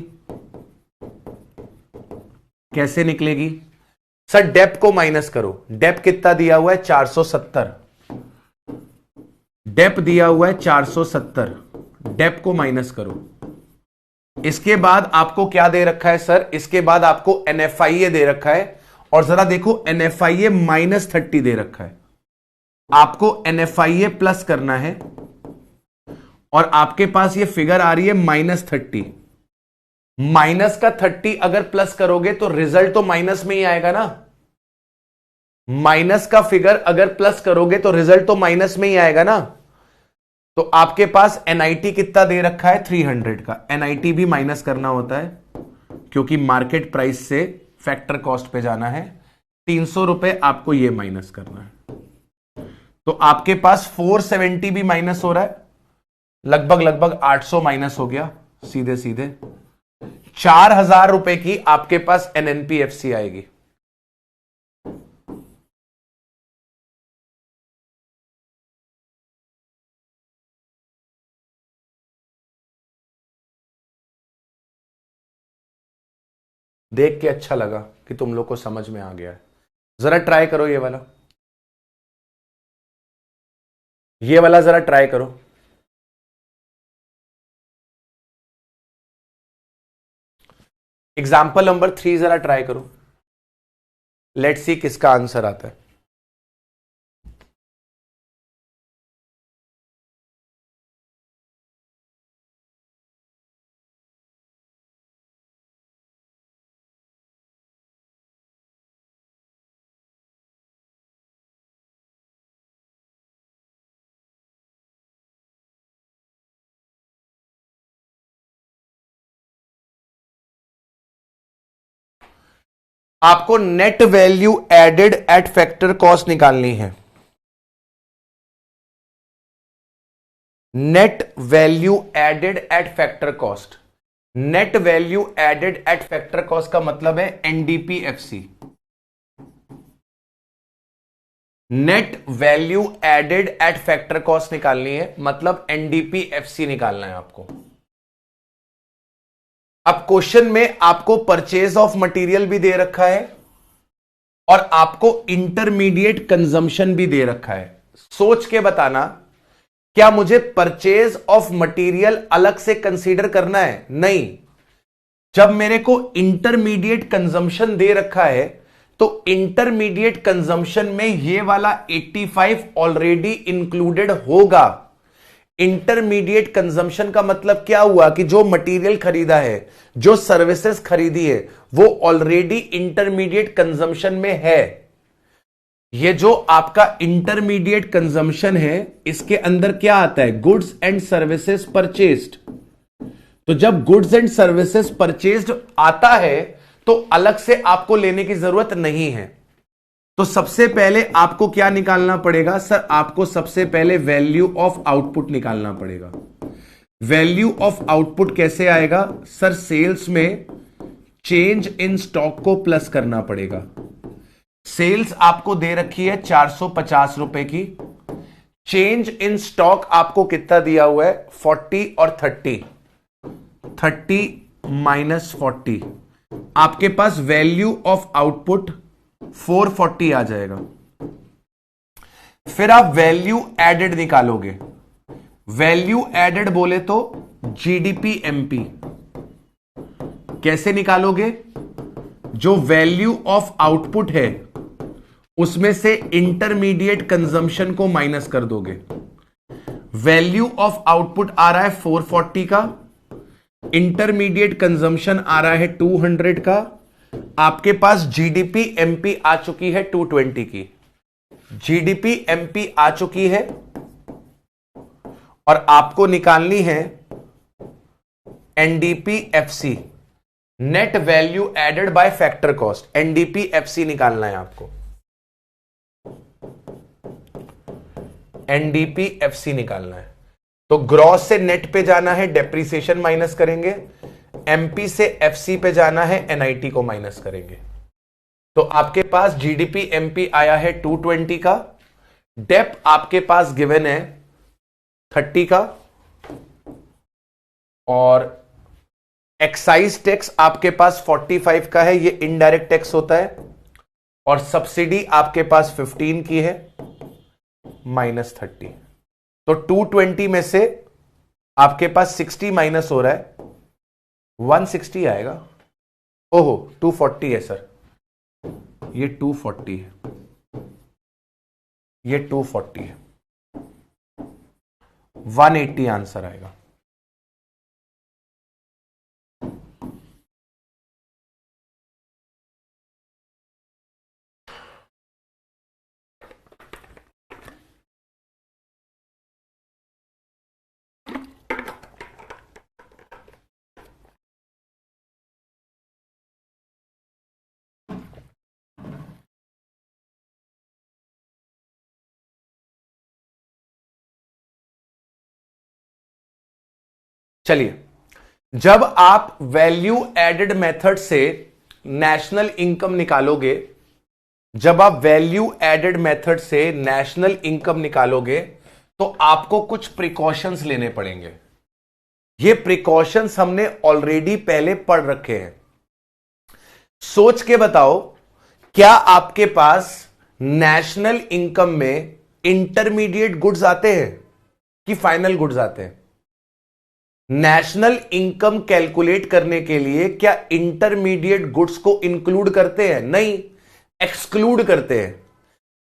कैसे निकलेगी? सर डेप को माइनस करो। डेप कितना दिया हुआ है? 470। डेप दिया हुआ है 470, डेप को माइनस करो। इसके बाद आपको क्या दे रखा है सर? इसके बाद आपको NFIA दे रखा है, और जरा देखो NFIA -30 दे रखा है। आपको NFIA प्लस करना है, और आपके पास ये फिगर आ रही है -30। माइनस का 30 अगर प्लस करोगे तो रिजल्ट तो माइनस में ही आएगा ना। माइनस का फिगर अगर प्लस करोगे तो रिजल्ट तो माइनस में ही आएगा ना। तो आपके पास NIT कितना दे रखा है? 300 का। NIT भी माइनस करना होता है, क्योंकि मार्केट प्राइस से फैक्टर कॉस्ट पे जाना है। 300 रुपए आपको ये माइनस करना है। तो आपके पास 470 भी माइनस हो रहा है, लगभग 800 माइनस हो गया सीधे सीधे। 4000 रुपए की आपके पास NNPFC आएगी। देख के अच्छा लगा कि तुम लोग को समझ में आ गया है। जरा ट्राई करो ये वाला, ये वाला जरा ट्राई करो। एग्जाम्पल नंबर 3 जरा ट्राई करो। लेट्स सी किसका आंसर आता है। आपको net value added at factor cost निकालनी है। Net value added at factor cost. Net value added at factor cost का मतलब है NDPFC। Net value added at factor cost निकालनी है, मतलब NDPFC निकालना है आपको। अब क्वेश्चन में आपको परचेज ऑफ मटेरियल भी दे रखा है, और आपको इंटरमीडिएट कंजम्पशन भी दे रखा है। सोच के बताना, क्या मुझे परचेज ऑफ मटेरियल अलग से कंसीडर करना है? नहीं। जब मेरे को इंटरमीडिएट कंजम्पशन दे रखा है, तो इंटरमीडिएट कंजम्पशन में ये वाला 85 ऑलरेडी इंक्लूडेड होगा। इंटरमीडिएट कंजम्पशन का मतलब क्या हुआ कि जो मटेरियल खरीदा है, जो सर्विसेज खरीदी है, वो ऑलरेडी इंटरमीडिएट कंजम्पशन में है। ये जो आपका इंटरमीडिएट कंजम्पशन है, इसके अंदर क्या आता है? Goods and services purchased. तो जब गुड्स एंड सर्विसेज परचेज्ड आता है, तो अलग से आपको लेने की जरूरत नहीं है। तो सबसे पहले आपको क्या निकालना पड़ेगा सर? आपको सबसे पहले वैल्यू ऑफ आउटपुट निकालना पड़ेगा। वैल्यू ऑफ आउटपुट कैसे आएगा सर? सेल्स में चेंज इन स्टॉक को प्लस करना पड़ेगा। सेल्स आपको दे रखी है 450 रुपए की। चेंज इन स्टॉक आपको कितना दिया हुआ है? 40 और 30। 30 माइनस 40, आपके पास वैल्यू ऑफ आउटपुट 440 आ जाएगा। फिर आप वैल्यू एडेड निकालोगे। वैल्यू एडेड बोले तो GDP MP। कैसे निकालोगे? जो वैल्यू ऑफ आउटपुट है, उसमें से इंटरमीडिएट कंजम्पशन को माइनस कर दोगे। वैल्यू ऑफ आउटपुट आ रहा है 440 का, इंटरमीडिएट कंजम्पशन आ रहा है 200 का, आपके पास GDP MP आ चुकी है 220 की। GDP MP आ चुकी है, और आपको निकालनी है NDPFC, net value added by factor cost. NDPFC निकालना है आपको। NDPFC निकालना है, तो ग्रॉस से नेट पे जाना है, डेप्रीसिएशन माइनस करेंगे। MP से FC पे जाना है, NIT को माइनस करेंगे। तो आपके पास GDP MP आया है 220 का, डेप आपके पास गिवन है 30 का, और एक्साइज टैक्स आपके पास 45 का है, ये इनडायरेक्ट टैक्स होता है, और सब्सिडी आपके पास 15 की है, -30। तो 220 में से आपके पास 60 माइनस हो रहा है, 160 आएगा। ओहो 240 है सर, ये 240 है, ये 240 है, 180 आंसर आएगा। चलिए, जब आप वैल्यू एडेड मेथड से नेशनल इनकम निकालोगे, जब आप वैल्यू एडेड मेथड से नेशनल इनकम निकालोगे तो आपको कुछ प्रिकॉशंस लेने पड़ेंगे। ये प्रिकॉशंस हमने ऑलरेडी पहले पढ़ रखे हैं। सोच के बताओ, क्या आपके पास नेशनल इनकम में इंटरमीडिएट गुड्स आते हैं कि फाइनल गुड्स आते हैं? नेशनल इनकम कैलकुलेट करने के लिए क्या इंटरमीडिएट गुड्स को इंक्लूड करते हैं? नहीं, एक्सक्लूड करते हैं।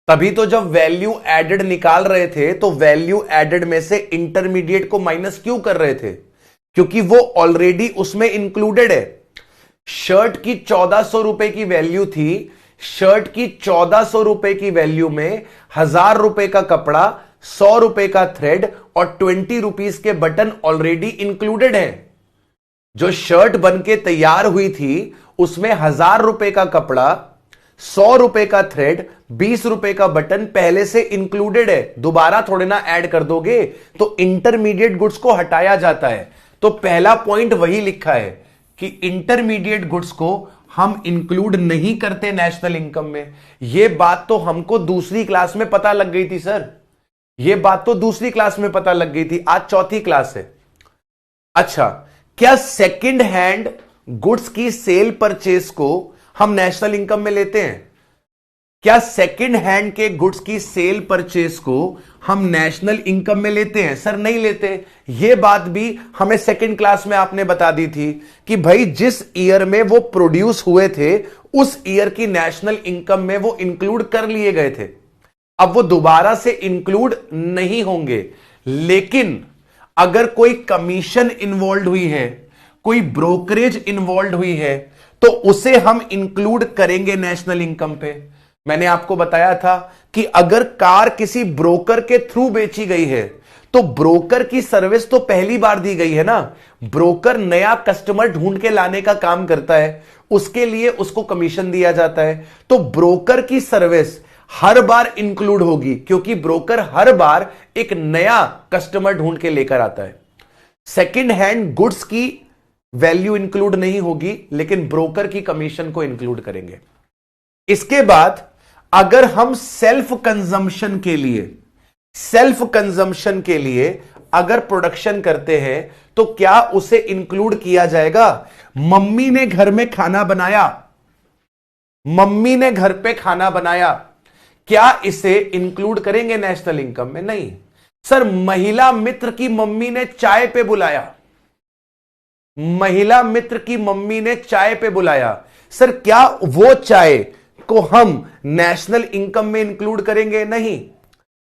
तभी तो जब वैल्यू एडेड निकाल रहे थे तो वैल्यू एडेड में से इंटरमीडिएट को माइनस क्यों कर रहे थे? क्योंकि वो ऑलरेडी उसमें इंक्लूडेड है। शर्ट की 1400 रुपए की वैल्यू थी, शर्ट की 1400 रुपए की वैल्यू में 1000 रुपए का कपड़ा, 100 रुपए का थ्रेड और 20 रुपीस के बटन ऑलरेडी इंक्लूडेड है। जो शर्ट बन के तैयार हुई थी उसमें 1000 रुपए का कपड़ा, 100 रुपए का थ्रेड, 20 रुपए का बटन पहले से इंक्लूडेड है। दोबारा थोड़े ना ऐड कर दोगे, तो इंटरमीडिएट गुड्स को हटाया जाता है। तो पहला पॉइंट वही लिखा है कि इंटरमीडिएट गुड्स को हम इंक्लूड नहीं करते नेशनल इनकम में। यह बात तो हमको दूसरी क्लास में पता लग गई थी सर, यह बात तो दूसरी क्लास में पता लग गई थी, आज चौथी क्लास है। अच्छा, क्या सेकंड हैंड गुड्स की सेल परचेज को हम नेशनल इनकम में लेते हैं? क्या सेकंड हैंड के गुड्स की सेल परचेज को हम नेशनल इनकम में लेते हैं? सर नहीं लेते। यह बात भी हमें सेकंड क्लास में आपने बता दी थी कि भाई जिस ईयर में वो प्रोड्यूस हुए थे उस ईयर की नेशनल इनकम में वो इंक्लूड कर लिए गए थे। अब वो दोबारा से इंक्लूड नहीं होंगे। लेकिन अगर कोई कमीशन इन्वॉल्व हुई है, कोई ब्रोकरेज इन्वॉल्व हुई है, तो उसे हम इंक्लूड करेंगे नेशनल इनकम पे। मैंने आपको बताया था कि अगर कार किसी ब्रोकर के थ्रू बेची गई है तो ब्रोकर की सर्विस तो पहली बार दी गई है ना। ब्रोकर नया कस्टमर ढूंढ के लाने का काम करता है, उसके लिए उसको कमीशन दिया जाता है। तो ब्रोकर की सर्विस हर बार इंक्लूड होगी क्योंकि ब्रोकर हर बार एक नया कस्टमर ढूंढ के लेकर आता है। सेकंड हैंड गुड्स की वैल्यू इंक्लूड नहीं होगी, लेकिन ब्रोकर की कमीशन को इंक्लूड करेंगे। इसके बाद अगर हम सेल्फ कंजम्पशन के लिए अगर प्रोडक्शन करते हैं तो क्या उसे इंक्लूड किया जाएगा? मम्मी ने घर में खाना बनाया, मम्मी ने घर पे खाना बनाया, क्या इसे इंक्लूड करेंगे नेशनल इनकम में? नहीं। सर महिला मित्र की मम्मी ने चाय पे बुलाया, महिला मित्र की मम्मी ने चाय पे बुलाया, सर क्या वो चाय को हम नेशनल इनकम में इंक्लूड करेंगे? नहीं।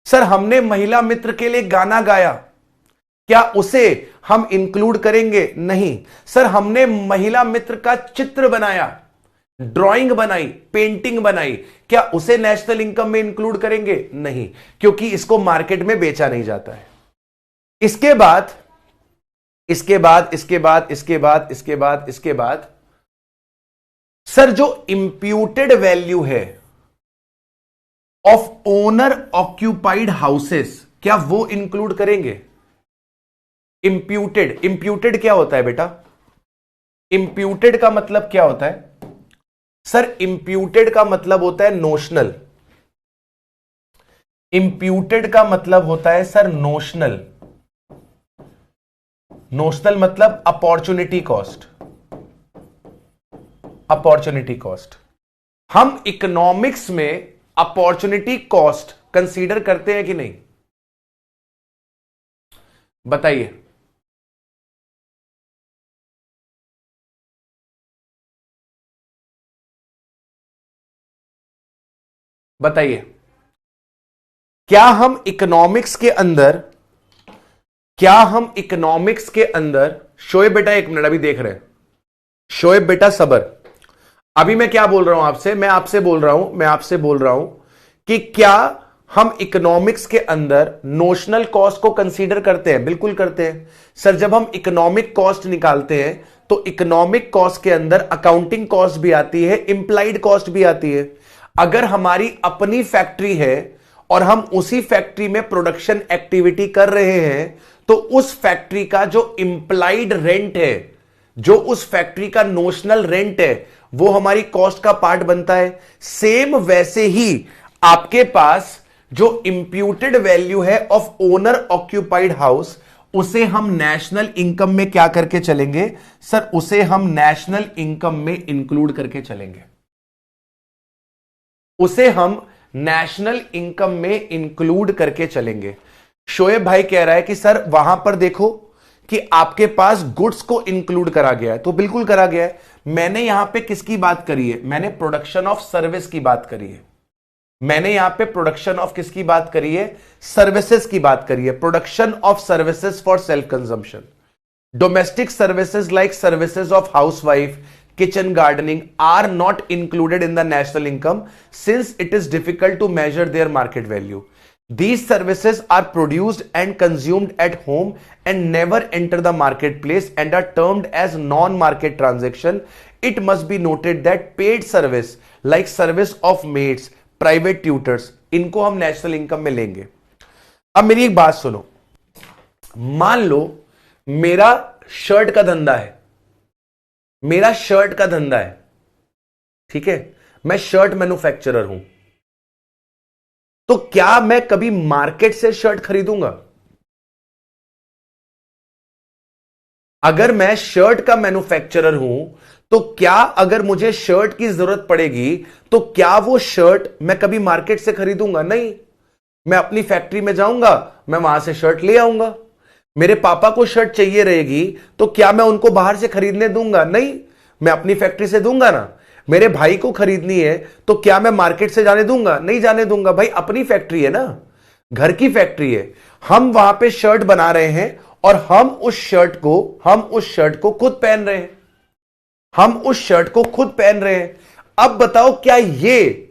सर हमने महिला मित्र के लिए गाना गाया, क्या उसे हम इंक्लूड करेंगे? नहीं। सर हमने महिला मित्र का चित्र बनाया, ड्राइंग बनाई, पेंटिंग बनाई, क्या उसे नेशनल इनकम में इंक्लूड करेंगे? नहीं, क्योंकि इसको मार्केट में बेचा नहीं जाता है। इसके बाद सर जो इंप्यूटेड वैल्यू है ऑफ ओनर ऑक्यूपाइड हाउसेस, क्या वो इंक्लूड करेंगे? इंप्यूटेड क्या होता है बेटा? इंप्यूटेड का मतलब क्या होता है? सर इंप्यूटेड का मतलब होता है नोशनल। इंप्यूटेड का मतलब होता है सर नोशनल। नोशनल मतलब अपॉर्चुनिटी कॉस्ट। अपॉर्चुनिटी कॉस्ट, हम इकोनॉमिक्स में अपॉर्चुनिटी कॉस्ट कंसीडर करते हैं कि नहीं? बताइए। बताइए, क्या हम इकोनॉमिक्स के अंदर शोएब बेटा एक मिनट, अभी देख रहे हैं, शोएब बेटा सबर, अभी मैं क्या बोल रहा हूं आपसे, मैं आपसे बोल रहा हूं कि क्या हम इकोनॉमिक्स के अंदर नोशनल कॉस्ट को कंसीडर करते हैं? बिल्कुल करते हैं सर। जब हम इकोनॉमिक कॉस्ट निकालते हैं तो इकोनॉमिक कॉस्ट के अंदर अकाउंटिंग कॉस्ट भी आती है, इंप्लाइड कॉस्ट भी आती है। अगर हमारी अपनी फैक्ट्री है और हम उसी फैक्ट्री में प्रोडक्शन एक्टिविटी कर रहे हैं तो उस फैक्ट्री का जो इंप्लाइड रेंट है, जो उस फैक्ट्री का नोशनल रेंट है, वो हमारी कॉस्ट का पार्ट बनता है। सेम वैसे ही आपके पास जो इंप्यूटेड वैल्यू है ऑफ ओनर ऑक्यूपाइड हाउस, उसे हम नेशनल इनकम में क्या करके चलेंगे सर? उसे हम नेशनल इनकम में इंक्लूड करके चलेंगे, उसे हम नेशनल इनकम में इंक्लूड करके चलेंगे। शोएब भाई कह रहा है कि सर वहां पर देखो कि आपके पास गुड्स को इंक्लूड करा गया है, तो बिल्कुल करा गया है। मैंने यहां पे किसकी बात करी है? मैंने प्रोडक्शन ऑफ सर्विस की बात करी है। मैंने यहां पे प्रोडक्शन ऑफ किसकी बात करी है? सर्विसेज की बात करी है। Production of services for self consumption, domestic services like services of housewife, kitchen gardening are not included in the national income since it is difficult to measure their market value. These services are produced and consumed at home and never enter the marketplace and are termed as non-market transaction. It must be noted that paid service like service of maids, private tutors, इनको हम national income में लेंगे। अब मेरी एक बात सुनो, मान लो मेरा शर्ट का धंधा है, मेरा शर्ट का धंधा है, ठीक है, मैं शर्ट मैन्युफैक्चरर हूं, तो क्या मैं कभी मार्केट से शर्ट खरीदूंगा? अगर मैं शर्ट का मैन्युफैक्चरर हूं तो क्या अगर मुझे शर्ट की जरूरत पड़ेगी तो क्या वो शर्ट मैं कभी मार्केट से खरीदूंगा? नहीं, मैं अपनी फैक्ट्री में जाऊंगा, मैं वहां से शर्ट ले आऊंगा। मेरे पापा को शर्ट चाहिए रहेगी तो क्या मैं उनको बाहर से खरीदने दूंगा? नहीं, मैं अपनी फैक्ट्री से दूंगा ना। मेरे भाई को खरीदनी है तो क्या मैं मार्केट से जाने दूंगा? नहीं जाने दूंगा। भाई अपनी फैक्ट्री है ना, घर की फैक्ट्री है, हम वहां पे शर्ट बना रहे हैं और हम उस शर्ट को खुद पहन रहे हैं, हम उस शर्ट को खुद पहन रहे हैं। अब बताओ क्या ये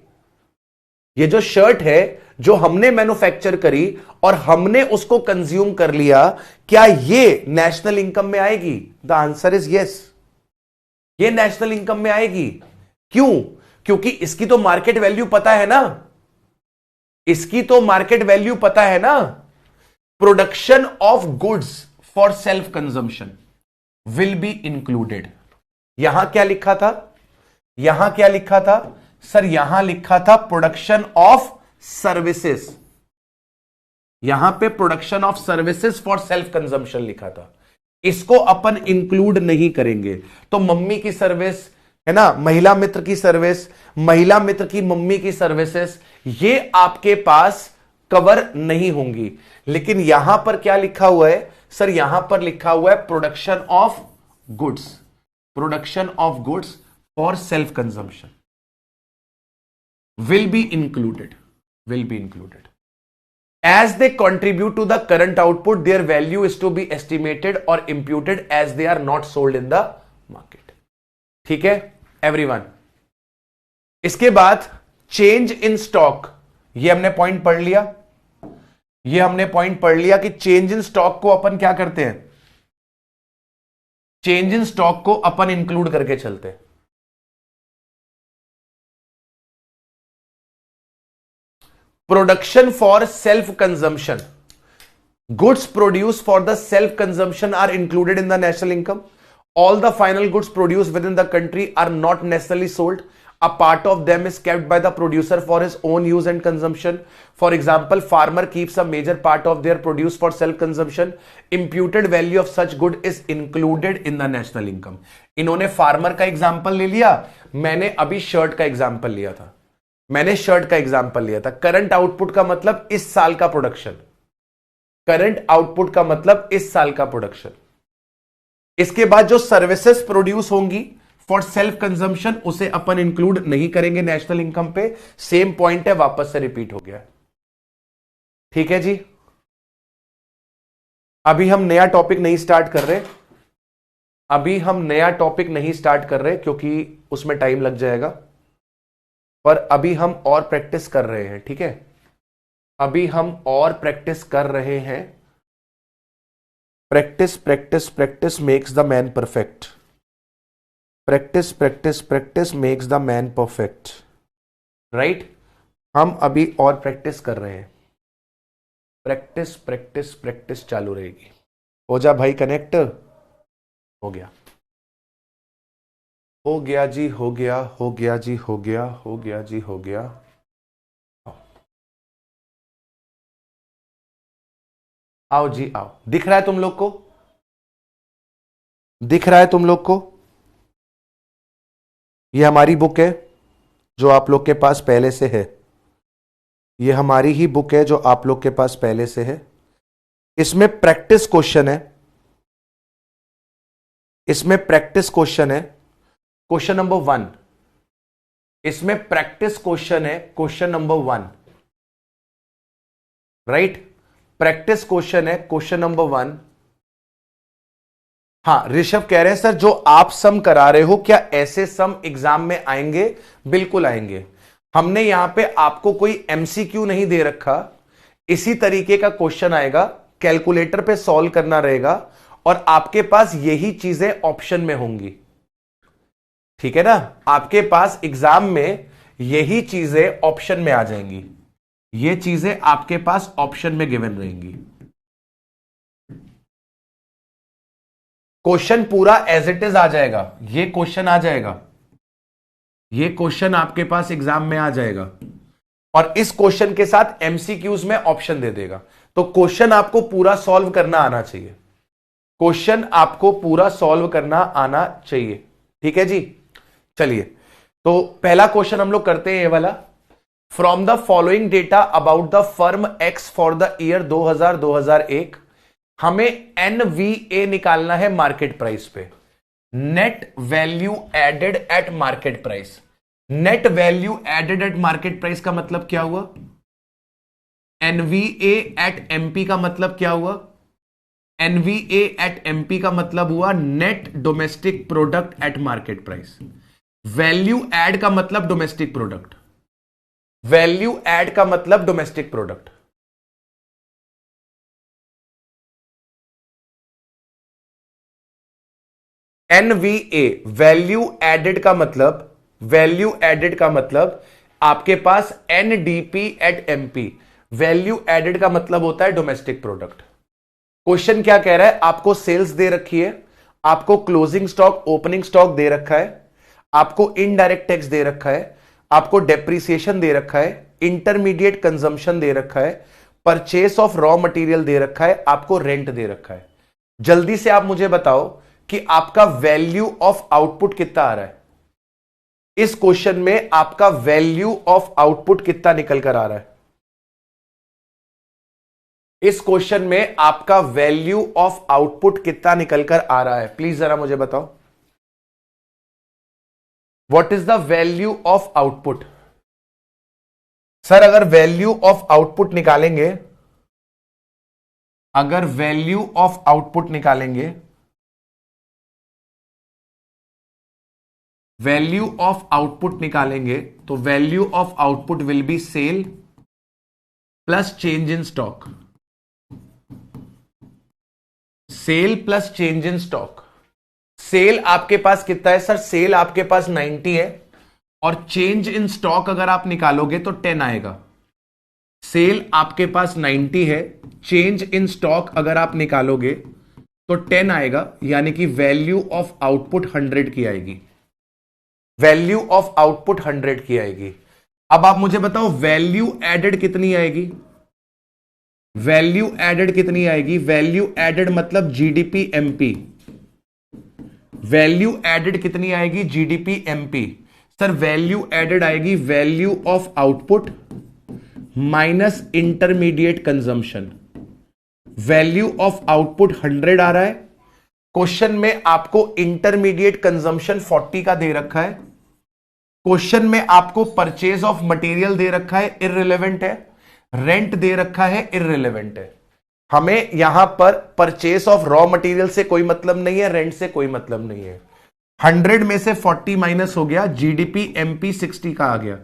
जो शर्ट है जो हमने मैन्युफैक्चर करी और हमने उसको कंज्यूम कर लिया, क्या ये नेशनल इनकम में आएगी? द आंसर इज यस, ये नेशनल इनकम में आएगी। क्यों? क्योंकि इसकी तो मार्केट वैल्यू पता है ना, इसकी तो मार्केट वैल्यू पता है ना। Production of goods for self consumption will be included. यहां क्या लिखा था? यहां क्या लिखा था सर? यहां लिखा था प्रोडक्शन ऑफ सर्विसेज, यहां पे production of services for self consumption लिखा था। इसको अपन इंक्लूड नहीं करेंगे। तो मम्मी की सर्विस है ना, महिला मित्र की सर्विस, महिला मित्र की मम्मी की सर्विसेज, ये आपके पास कवर नहीं होंगी। लेकिन यहां पर क्या लिखा हुआ है सर? यहां पर लिखा हुआ है production of goods, production of goods for self consumption will be included as they contribute to the current output. Their value is to be estimated or imputed as they are not sold in the market. ठीक है everyone? इसके बाद change in stock, ये हमने point पढ़ लिया, ये हमने पॉइंट पढ़ लिया कि चेंज इन स्टॉक को अपन क्या करते हैं? चेंज इन स्टॉक को अपन इंक्लूड करके चलते हैं। Production for self-consumption. Goods produced for the self-consumption are included in the national income. All the final goods produced within the country are not necessarily sold. A part of them is kept by the producer for his own use and consumption. For example, farmer keeps a major part of their produce for self-consumption. Imputed value of such good is included in the national income. इन्होंने farmer का example ले लिया, मैंने अभी shirt का example लिया था, मैंने शर्ट का एग्जाम्पल लिया था। करंट आउटपुट का मतलब इस साल का प्रोडक्शन, करंट आउटपुट का मतलब इस साल का प्रोडक्शन। इसके बाद जो सर्विसेज प्रोड्यूस होंगी फॉर सेल्फ कंजम्पशन उसे अपन इंक्लूड नहीं करेंगे नेशनल इनकम पे। सेम पॉइंट है, वापस से रिपीट हो गया। ठीक है जी, अभी हम नया टॉपिक नहीं स्टार्ट कर रहे, अभी हम नया टॉपिक नहीं स्टार्ट कर रहे क्योंकि उसमें टाइम लग जाएगा, पर अभी हम और प्रैक्टिस कर रहे हैं। ठीक है, अभी हम और प्रैक्टिस कर रहे हैं। Practice practice practice makes the man perfect. Practice practice practice makes the man perfect. Right, हम अभी और प्रैक्टिस कर रहे हैं। प्रैक्टिस प्रैक्टिस प्रैक्टिस चालू रहेगी। हो जा भाई कनेक्ट। हो गया, हो गया जी, हो गया, हो गया जी, हो गया, हो गया जी, हो गया। आओ जी आओ, दिख रहा है तुम लोग को? दिख रहा है तुम लोग को? ये हमारी बुक है जो आप लोग के पास पहले से है। ये हमारी ही बुक है जो आप लोग के पास पहले से है। इसमें प्रैक्टिस क्वेश्चन है, इसमें प्रैक्टिस क्वेश्चन है। क्वेश्चन नंबर 1, इसमें प्रैक्टिस क्वेश्चन है। Question number 1, right, practice question है क्वेश्चन नंबर 1। हाँ, ऋषभ कह रहे हैं सर जो आप सम करा रहे हो क्या ऐसे सम एग्जाम में आएंगे? बिल्कुल आएंगे। हमने यहां पे आपको कोई एमसीक्यू नहीं दे रखा, इसी तरीके का क्वेश्चन आएगा, कैलकुलेटर पे सॉल्व करना रहेगा और आपके पास यही चीजें ऑप्शन में होंगी। ठीक है ना, आपके पास एग्जाम में यही चीजें ऑप्शन में आ जाएंगी, ये चीजें आपके पास ऑप्शन में गिवन रहेंगी। क्वेश्चन पूरा एज इट इज आ जाएगा, ये क्वेश्चन आ जाएगा, ये क्वेश्चन आपके पास एग्जाम में आ जाएगा और इस क्वेश्चन के साथ एमसीक्यूज में ऑप्शन दे देगा। तो क्वेश्चन आपको पूरा सॉल्व करना आना चाहिए, क्वेश्चन आपको पूरा सॉल्व करना आना चाहिए। ठीक है जी, चलिए तो पहला क्वेश्चन हम लोग करते हैं ये वाला। From the following data about the firm X for the year 2000-2001 हमें एनवीए निकालना है मार्केट प्राइस पे। Net value added at market price. Net value added at market price का मतलब क्या हुआ? एनवीए एट एमपी का मतलब क्या हुआ? एनवीए एट एमपी का मतलब हुआ net domestic product at market price. Value add का मतलब डोमेस्टिक प्रोडक्ट, वैल्यू एड का मतलब domestic product. NVA value added का मतलब, वैल्यू एडेड का मतलब आपके पास NDP at MP. Value added का मतलब होता है डोमेस्टिक प्रोडक्ट। क्वेश्चन क्या कह रहा है? आपको सेल्स दे रखी है, आपको क्लोजिंग स्टॉक ओपनिंग स्टॉक दे रखा है, आपको इनडायरेक्ट टैक्स दे रखा है, आपको डेप्रिसिएशन दे रखा है, इंटरमीडिएट कंजम्पशन दे रखा है, परचेस ऑफ रॉ मटेरियल दे रखा है, आपको रेंट दे रखा है। जल्दी से आप मुझे बताओ कि आपका वैल्यू ऑफ आउटपुट कितना आ रहा है? इस क्वेश्चन में आपका वैल्यू ऑफ आउटपुट कितना निकल कर आ रहा है? इस क्वेश्चन में आपका वैल्यू ऑफ आउटपुट कितना निकल कर आ रहा है? प्लीज जरा मुझे बताओ, what is the value of output? Sir अगर वैल्यू ऑफ आउटपुट निकालेंगे, अगर वैल्यू ऑफ आउटपुट निकालेंगे, वैल्यू ऑफ आउटपुट निकालेंगे तो value of output will be sale plus change in stock. Sale plus change in stock. Sale आपके पास कितना है? सर सेल आपके पास 90 है और चेंज इन स्टॉक अगर आप निकालोगे तो 10 आएगा। सेल आपके पास 90 है, चेंज इन स्टॉक अगर आप निकालोगे तो 10 आएगा, यानी कि वैल्यू ऑफ आउटपुट 100 की आएगी। वैल्यू ऑफ आउटपुट 100 की आएगी। अब आप मुझे बताओ वैल्यू एडेड कितनी आएगी? वैल्यू एडेड कितनी आएगी? वैल्यू एडेड मतलब जीडीपी एमपी। वैल्यू एडेड कितनी आएगी? GDP MP. Sir value added आएगी value of output minus intermediate consumption. Value of output 100 आ रहा है, क्वेश्चन में आपको इंटरमीडिएट कंजम्पशन 40 का दे रखा है, क्वेश्चन में आपको परचेज ऑफ मटेरियल दे रखा है, इररिलेवेंट है, रेंट दे रखा है, इररिलेवेंट है। हमें यहां पर परचेज ऑफ रॉ मटेरियल से कोई मतलब नहीं है, रेंट से कोई मतलब नहीं है। 100 में से 40 माइनस हो गया, जीडीपी एमपी 60 का आ गया,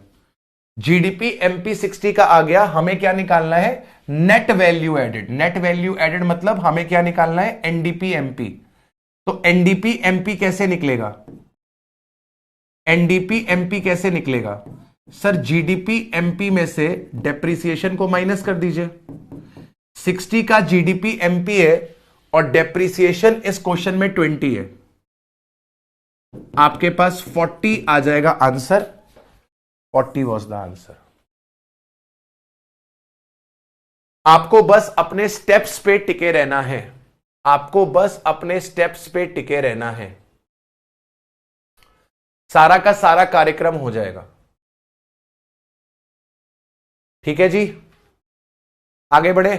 जीडीपी एमपी 60 का आ गया। हमें क्या निकालना है? Net value added. Net value added मतलब हमें क्या निकालना है? NDP MP. तो एनडीपी एमपी कैसे निकलेगा? एनडीपी एमपी कैसे निकलेगा सर? जीडीपी एमपी में से डेप्रिसिएशन को माइनस कर दीजिए। 60 का जीडीपी एमपी है और डेप्रिसिएशन इस क्वेश्चन में 20 है, आपके पास 40 आ जाएगा आंसर। 40 was the answer. आपको बस अपने स्टेप्स पे टिके रहना है, आपको बस अपने स्टेप्स पे टिके रहना है, सारा का सारा कार्यक्रम हो जाएगा। ठीक है जी, आगे बढ़े।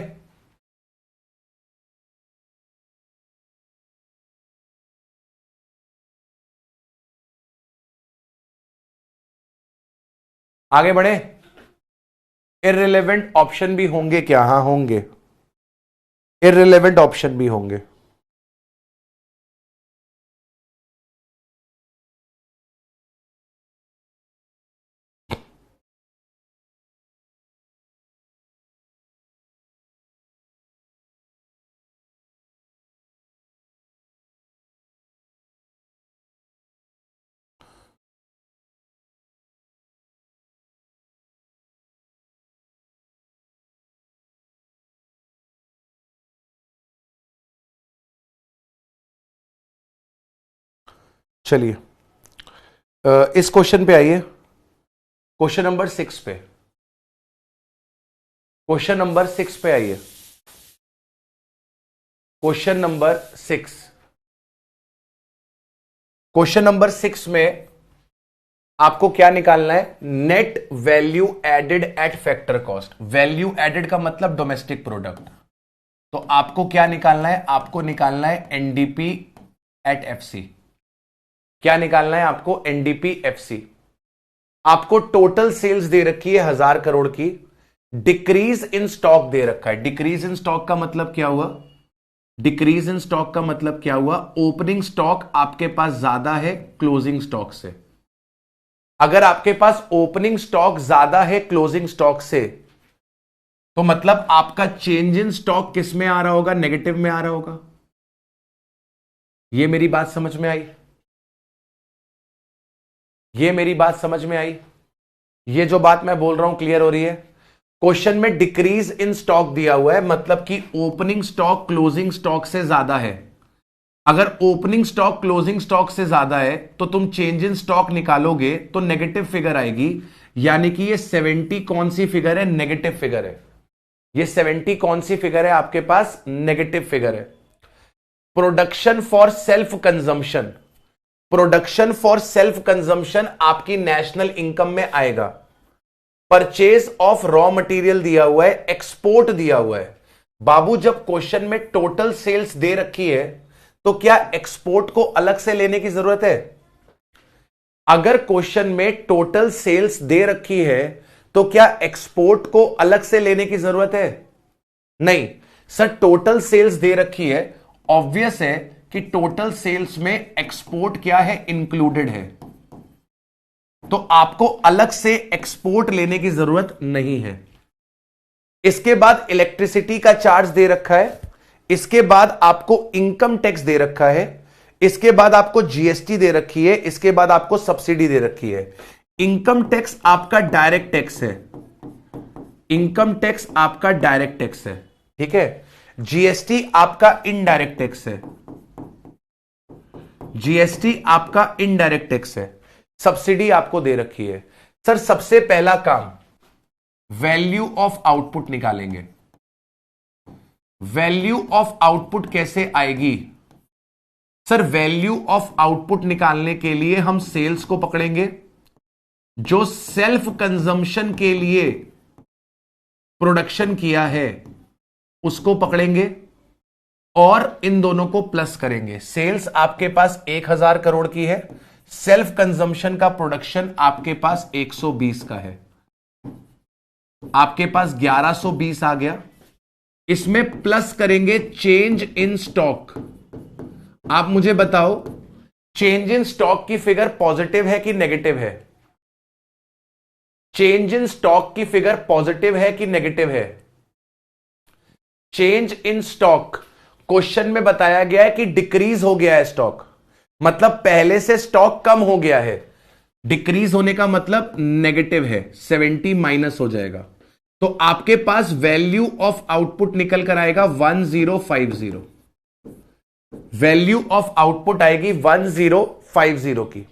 आगे बढ़े। इररिलेवेंट ऑप्शन भी होंगे क्या? हाँ होंगे, इररिलेवेंट ऑप्शन भी होंगे। चलिए इस क्वेश्चन पे आइए, क्वेश्चन नंबर 6 पे, क्वेश्चन नंबर 6 पे आइए। क्वेश्चन नंबर 6, क्वेश्चन नंबर 6 में आपको क्या निकालना है? Net value added at factor cost. Value added का मतलब डोमेस्टिक प्रोडक्ट। तो आपको क्या निकालना है? आपको निकालना है एनडीपी एट एफसी। क्या निकालना है आपको? NDP FC. आपको टोटल सेल्स दे रखी है 1000 करोड़ की, डिक्रीज इन स्टॉक दे रखा है। डिक्रीज इन स्टॉक का मतलब क्या हुआ? डिक्रीज इन स्टॉक का मतलब क्या हुआ? ओपनिंग स्टॉक आपके पास ज्यादा है क्लोजिंग स्टॉक से। अगर आपके पास ओपनिंग स्टॉक ज्यादा है क्लोजिंग स्टॉक से, तो मतलब आपका चेंज इन स्टॉक किस में आ रहा होगा? नेगेटिव में आ रहा होगा। यह मेरी बात समझ में आई? ये मेरी बात समझ में आई? ये जो बात मैं बोल रहा हूं क्लियर हो रही है? क्वेश्चन में डिक्रीज इन स्टॉक दिया हुआ है, मतलब कि ओपनिंग स्टॉक क्लोजिंग स्टॉक से ज्यादा है। अगर ओपनिंग स्टॉक क्लोजिंग स्टॉक से ज्यादा है तो तुम चेंज इन स्टॉक निकालोगे तो नेगेटिव फिगर आएगी। यानी कि ये 70 कौन सी फिगर है? नेगेटिव फिगर है। ये 70 कौन सी फिगर है आपके पास? नेगेटिव फिगर है। Production for self consumption, production for self consumption आपकी नेशनल इनकम में आएगा। परचेज ऑफ रॉ मटेरियल दिया हुआ है, एक्सपोर्ट दिया हुआ है। बाबू जब क्वेश्चन में टोटल सेल्स दे रखी है तो क्या एक्सपोर्ट को अलग से लेने की जरूरत है? अगर क्वेश्चन में टोटल सेल्स दे रखी है तो क्या एक्सपोर्ट को अलग से लेने की जरूरत है? नहीं सर, टोटल सेल्स दे रखी है, ऑब्वियस है कि टोटल सेल्स में एक्सपोर्ट क्या है? इंक्लूडेड है। तो आपको अलग से एक्सपोर्ट लेने की जरूरत नहीं है। इसके बाद इलेक्ट्रिसिटी का चार्ज दे रखा है, इसके बाद आपको इनकम टैक्स दे रखा है, इसके बाद आपको जीएसटी दे रखी है, इसके बाद आपको सब्सिडी दे रखी है। इनकम टैक्स आपका डायरेक्ट टैक्स है, इनकम टैक्स आपका डायरेक्ट टैक्स है, ठीक है। जीएसटी आपका इनडायरेक्ट टैक्स है, जीएसटी आपका इनडायरेक्ट टैक्स है। सब्सिडी आपको दे रखी है। सर सबसे पहला काम वैल्यू ऑफ आउटपुट निकालेंगे। वैल्यू ऑफ आउटपुट कैसे आएगी? सर वैल्यू ऑफ आउटपुट निकालने के लिए हम सेल्स को पकड़ेंगे, जो सेल्फ कंजम्पशन के लिए प्रोडक्शन किया है उसको पकड़ेंगे, और इन दोनों को प्लस करेंगे। सेल्स आपके पास 1000 करोड़ की है, सेल्फ कंजम्पशन का प्रोडक्शन आपके पास 120 का है, आपके पास 1120 आ गया। इसमें प्लस करेंगे चेंज इन स्टॉक। आप मुझे बताओ चेंज इन स्टॉक की फिगर पॉजिटिव है कि नेगेटिव है? चेंज इन स्टॉक की फिगर पॉजिटिव है कि नेगेटिव है? चेंज इन स्टॉक क्वेश्चन में बताया गया है कि डिक्रीज हो गया है स्टॉक, मतलब पहले से स्टॉक कम हो गया है। डिक्रीज होने का मतलब नेगेटिव है, 70 माइनस हो जाएगा। तो आपके पास वैल्यू ऑफ आउटपुट निकल कर आएगा 1050। वैल्यू ऑफ आउटपुट आएगी 1050 की।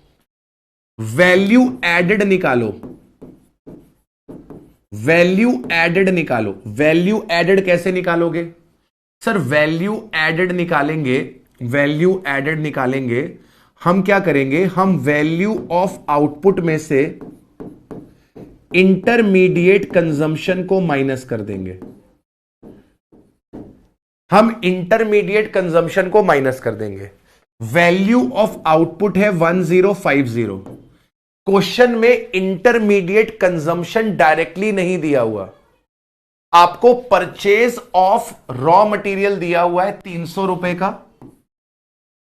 वैल्यू एडेड निकालो, वैल्यू एडेड निकालो। वैल्यू एडेड कैसे निकालोगे सर? वैल्यू एडेड निकालेंगे, वैल्यू एडेड निकालेंगे हम क्या करेंगे, हम वैल्यू ऑफ आउटपुट में से इंटरमीडिएट कंजम्पशन को माइनस कर देंगे। हम इंटरमीडिएट कंजम्पशन को माइनस कर देंगे। वैल्यू ऑफ आउटपुट है 1050। क्वेश्चन में इंटरमीडिएट कंजम्पशन डायरेक्टली नहीं दिया हुआ, आपको परचेज ऑफ रॉ मटेरियल दिया हुआ है 300 रुपए का,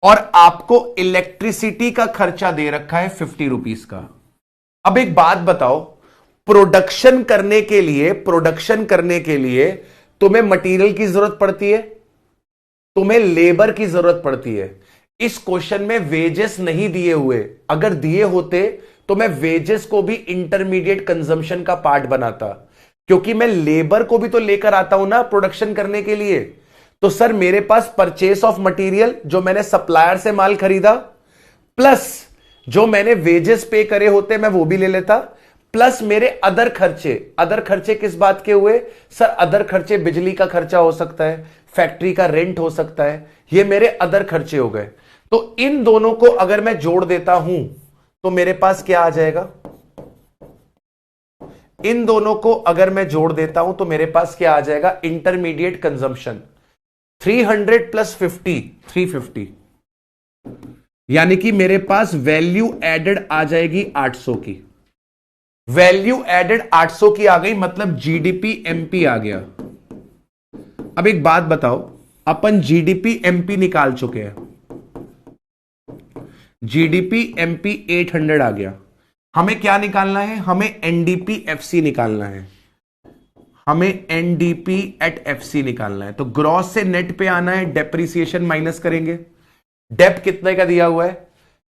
और आपको इलेक्ट्रिसिटी का खर्चा दे रखा है 50 रुपीस का। अब एक बात बताओ, प्रोडक्शन करने के लिए तुम्हें मटेरियल की जरूरत पड़ती है, तुम्हें लेबर की जरूरत पड़ती है। इस क्वेश्चन में वेजेस नहीं दिए हुए, अगर दिए होते तो मैं वेजेस को भी इंटरमीडिएट कंजम्पशन का पार्ट बनाता, क्योंकि मैं लेबर को भी तो लेकर आता हूं ना प्रोडक्शन करने के लिए। तो सर मेरे पास परचेस ऑफ मटेरियल जो मैंने सप्लायर से माल खरीदा, प्लस जो मैंने वेजेस पे करे होते मैं वो भी ले लेता, प्लस मेरे अदर खर्चे। अदर खर्चे किस बात के हुए सर? अदर खर्चे बिजली का खर्चा हो सकता है, फैक्ट्री का रेंट हो सकता है, ये मेरे अदर खर्चे हो गए। तो इन दोनों को अगर मैं जोड़ देता हूं तो मेरे पास क्या आ जाएगा? इन दोनों को अगर मैं जोड़ देता हूं तो मेरे पास क्या आ जाएगा? इंटरमीडिएट कंजम्पशन 300 प्लस 50, 350, यानी कि मेरे पास वैल्यू एडेड आ जाएगी 800 की। वैल्यू एडेड 800 की आ गई, मतलब जीडीपी एमपी आ गया। अब एक बात बताओ, अपन जीडीपी एमपी निकाल चुके हैं, जीडीपी एमपी 800 आ गया। हमें क्या निकालना है? हमें एनडीपी एफसी निकालना है, हमें एनडीपी एट एफसी निकालना है। तो ग्रॉस से नेट पे आना है, डेप्रिसिएशन माइनस करेंगे। डेप कितने का दिया हुआ है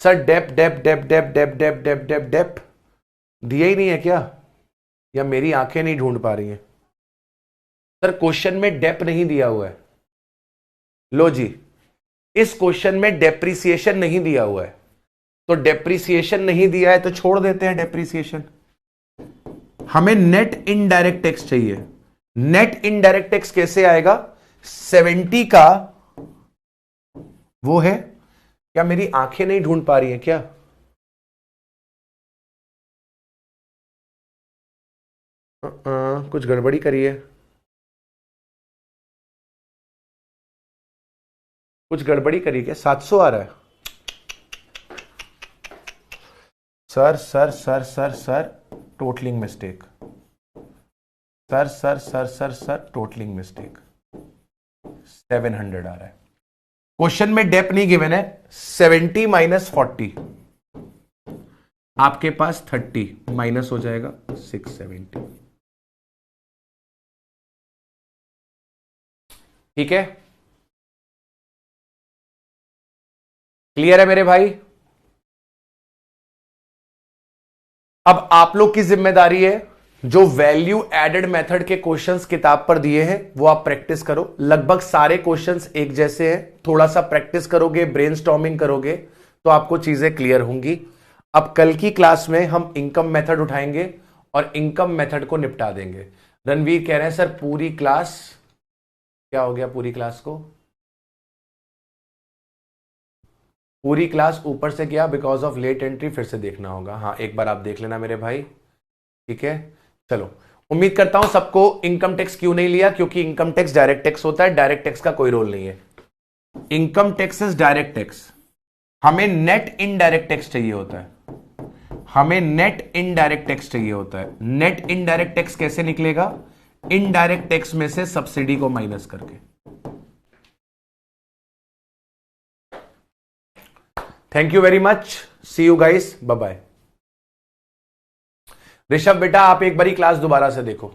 sir? Dep dep dep dep dep dep dep dep dep दिया ही नहीं है क्या, या मेरी आंखें नहीं ढूंढ पा रही हैं? सर क्वेश्चन में डेप नहीं दिया हुआ है। लो जी, इस क्वेश्चन में डेप्रिसिएशन नहीं दिया हुआ है, तो डेप्रिसिएशन नहीं दिया है तो छोड़ देते हैं डेप्रिसिएशन। हमें नेट इनडायरेक्ट टैक्स चाहिए। नेट इनडायरेक्ट टैक्स कैसे आएगा? 70 का वो है, क्या मेरी आंखें नहीं ढूंढ पा रही हैं क्या? कुछ गड़बड़ी करी है, कुछ गड़बड़ी करी क्या? 700 आ रहा है sir sir sir sir sir totalling mistake, sir sir sir sir sir totalling mistake. 700 आ रहा है। क्वेश्चन में डेप नहीं गिवन है। 70 माइनस 40 आपके पास 30 माइनस हो जाएगा 670। ठीक है, क्लियर है मेरे भाई? अब आप लोग की जिम्मेदारी है, जो वैल्यू एडेड मेथड के क्वेश्चंस किताब पर दिए हैं वो आप प्रैक्टिस करो। लगभग सारे क्वेश्चंस एक जैसे हैं, थोड़ा सा प्रैक्टिस करोगे, ब्रेनस्टॉर्मिंग करोगे तो आपको चीजें क्लियर होंगी। अब कल की क्लास में हम इनकम मेथड उठाएंगे और इनकम मेथड को निपटा देंगे। रणवीर कह रहे हैं सर पूरी क्लास, क्या हो गया पूरी क्लास को? पूरी क्लास ऊपर से किया बिकॉज ऑफ लेट एंट्री, फिर से देखना होगा। हाँ एक बार आप देख लेना मेरे भाई, ठीक है। चलो, उम्मीद करता हूं सबको इनकम टैक्स क्यों नहीं लिया, क्योंकि इनकम टैक्स डायरेक्ट टैक्स होता है, डायरेक्ट टैक्स का कोई रोल नहीं है। Income tax is direct tax, हमें नेट इनडायरेक्ट टैक्स चाहिए होता है, हमें नेट इनडायरेक्ट टैक्स चाहिए होता है। नेट इनडायरेक्ट टैक्स कैसे निकलेगा? इनडायरेक्ट टैक्स में से सब्सिडी को माइनस करके। Thank you very much, see you guys, bye bye. Rishabh बेटा आप एक बारी क्लास दोबारा से देखो,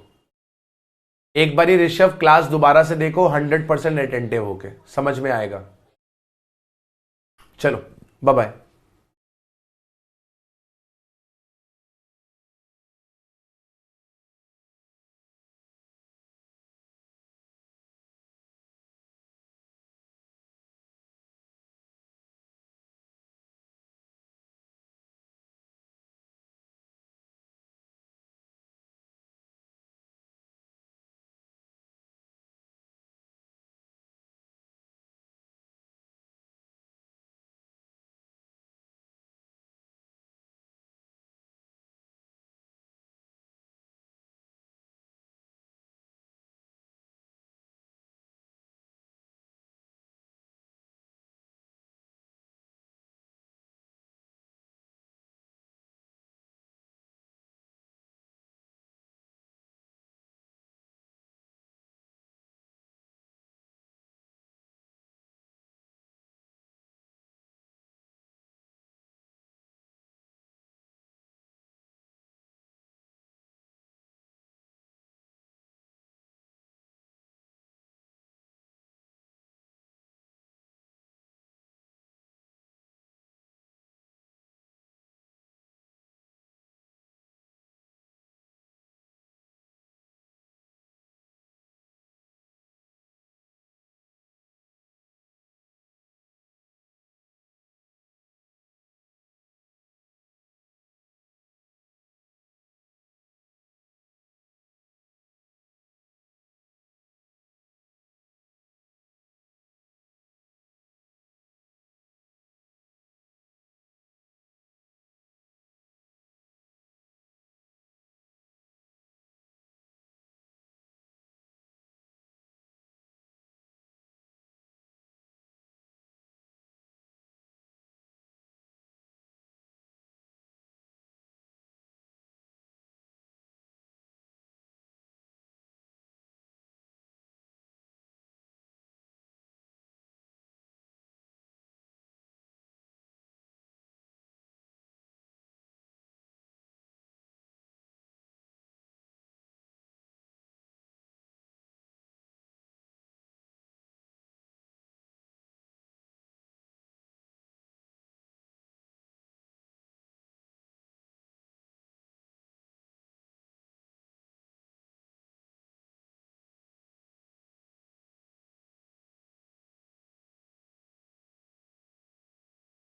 एक बारी ऋषभ क्लास दोबारा से देखो, 100% अटेंटिव होके समझ में आएगा। चलो बाय बाय।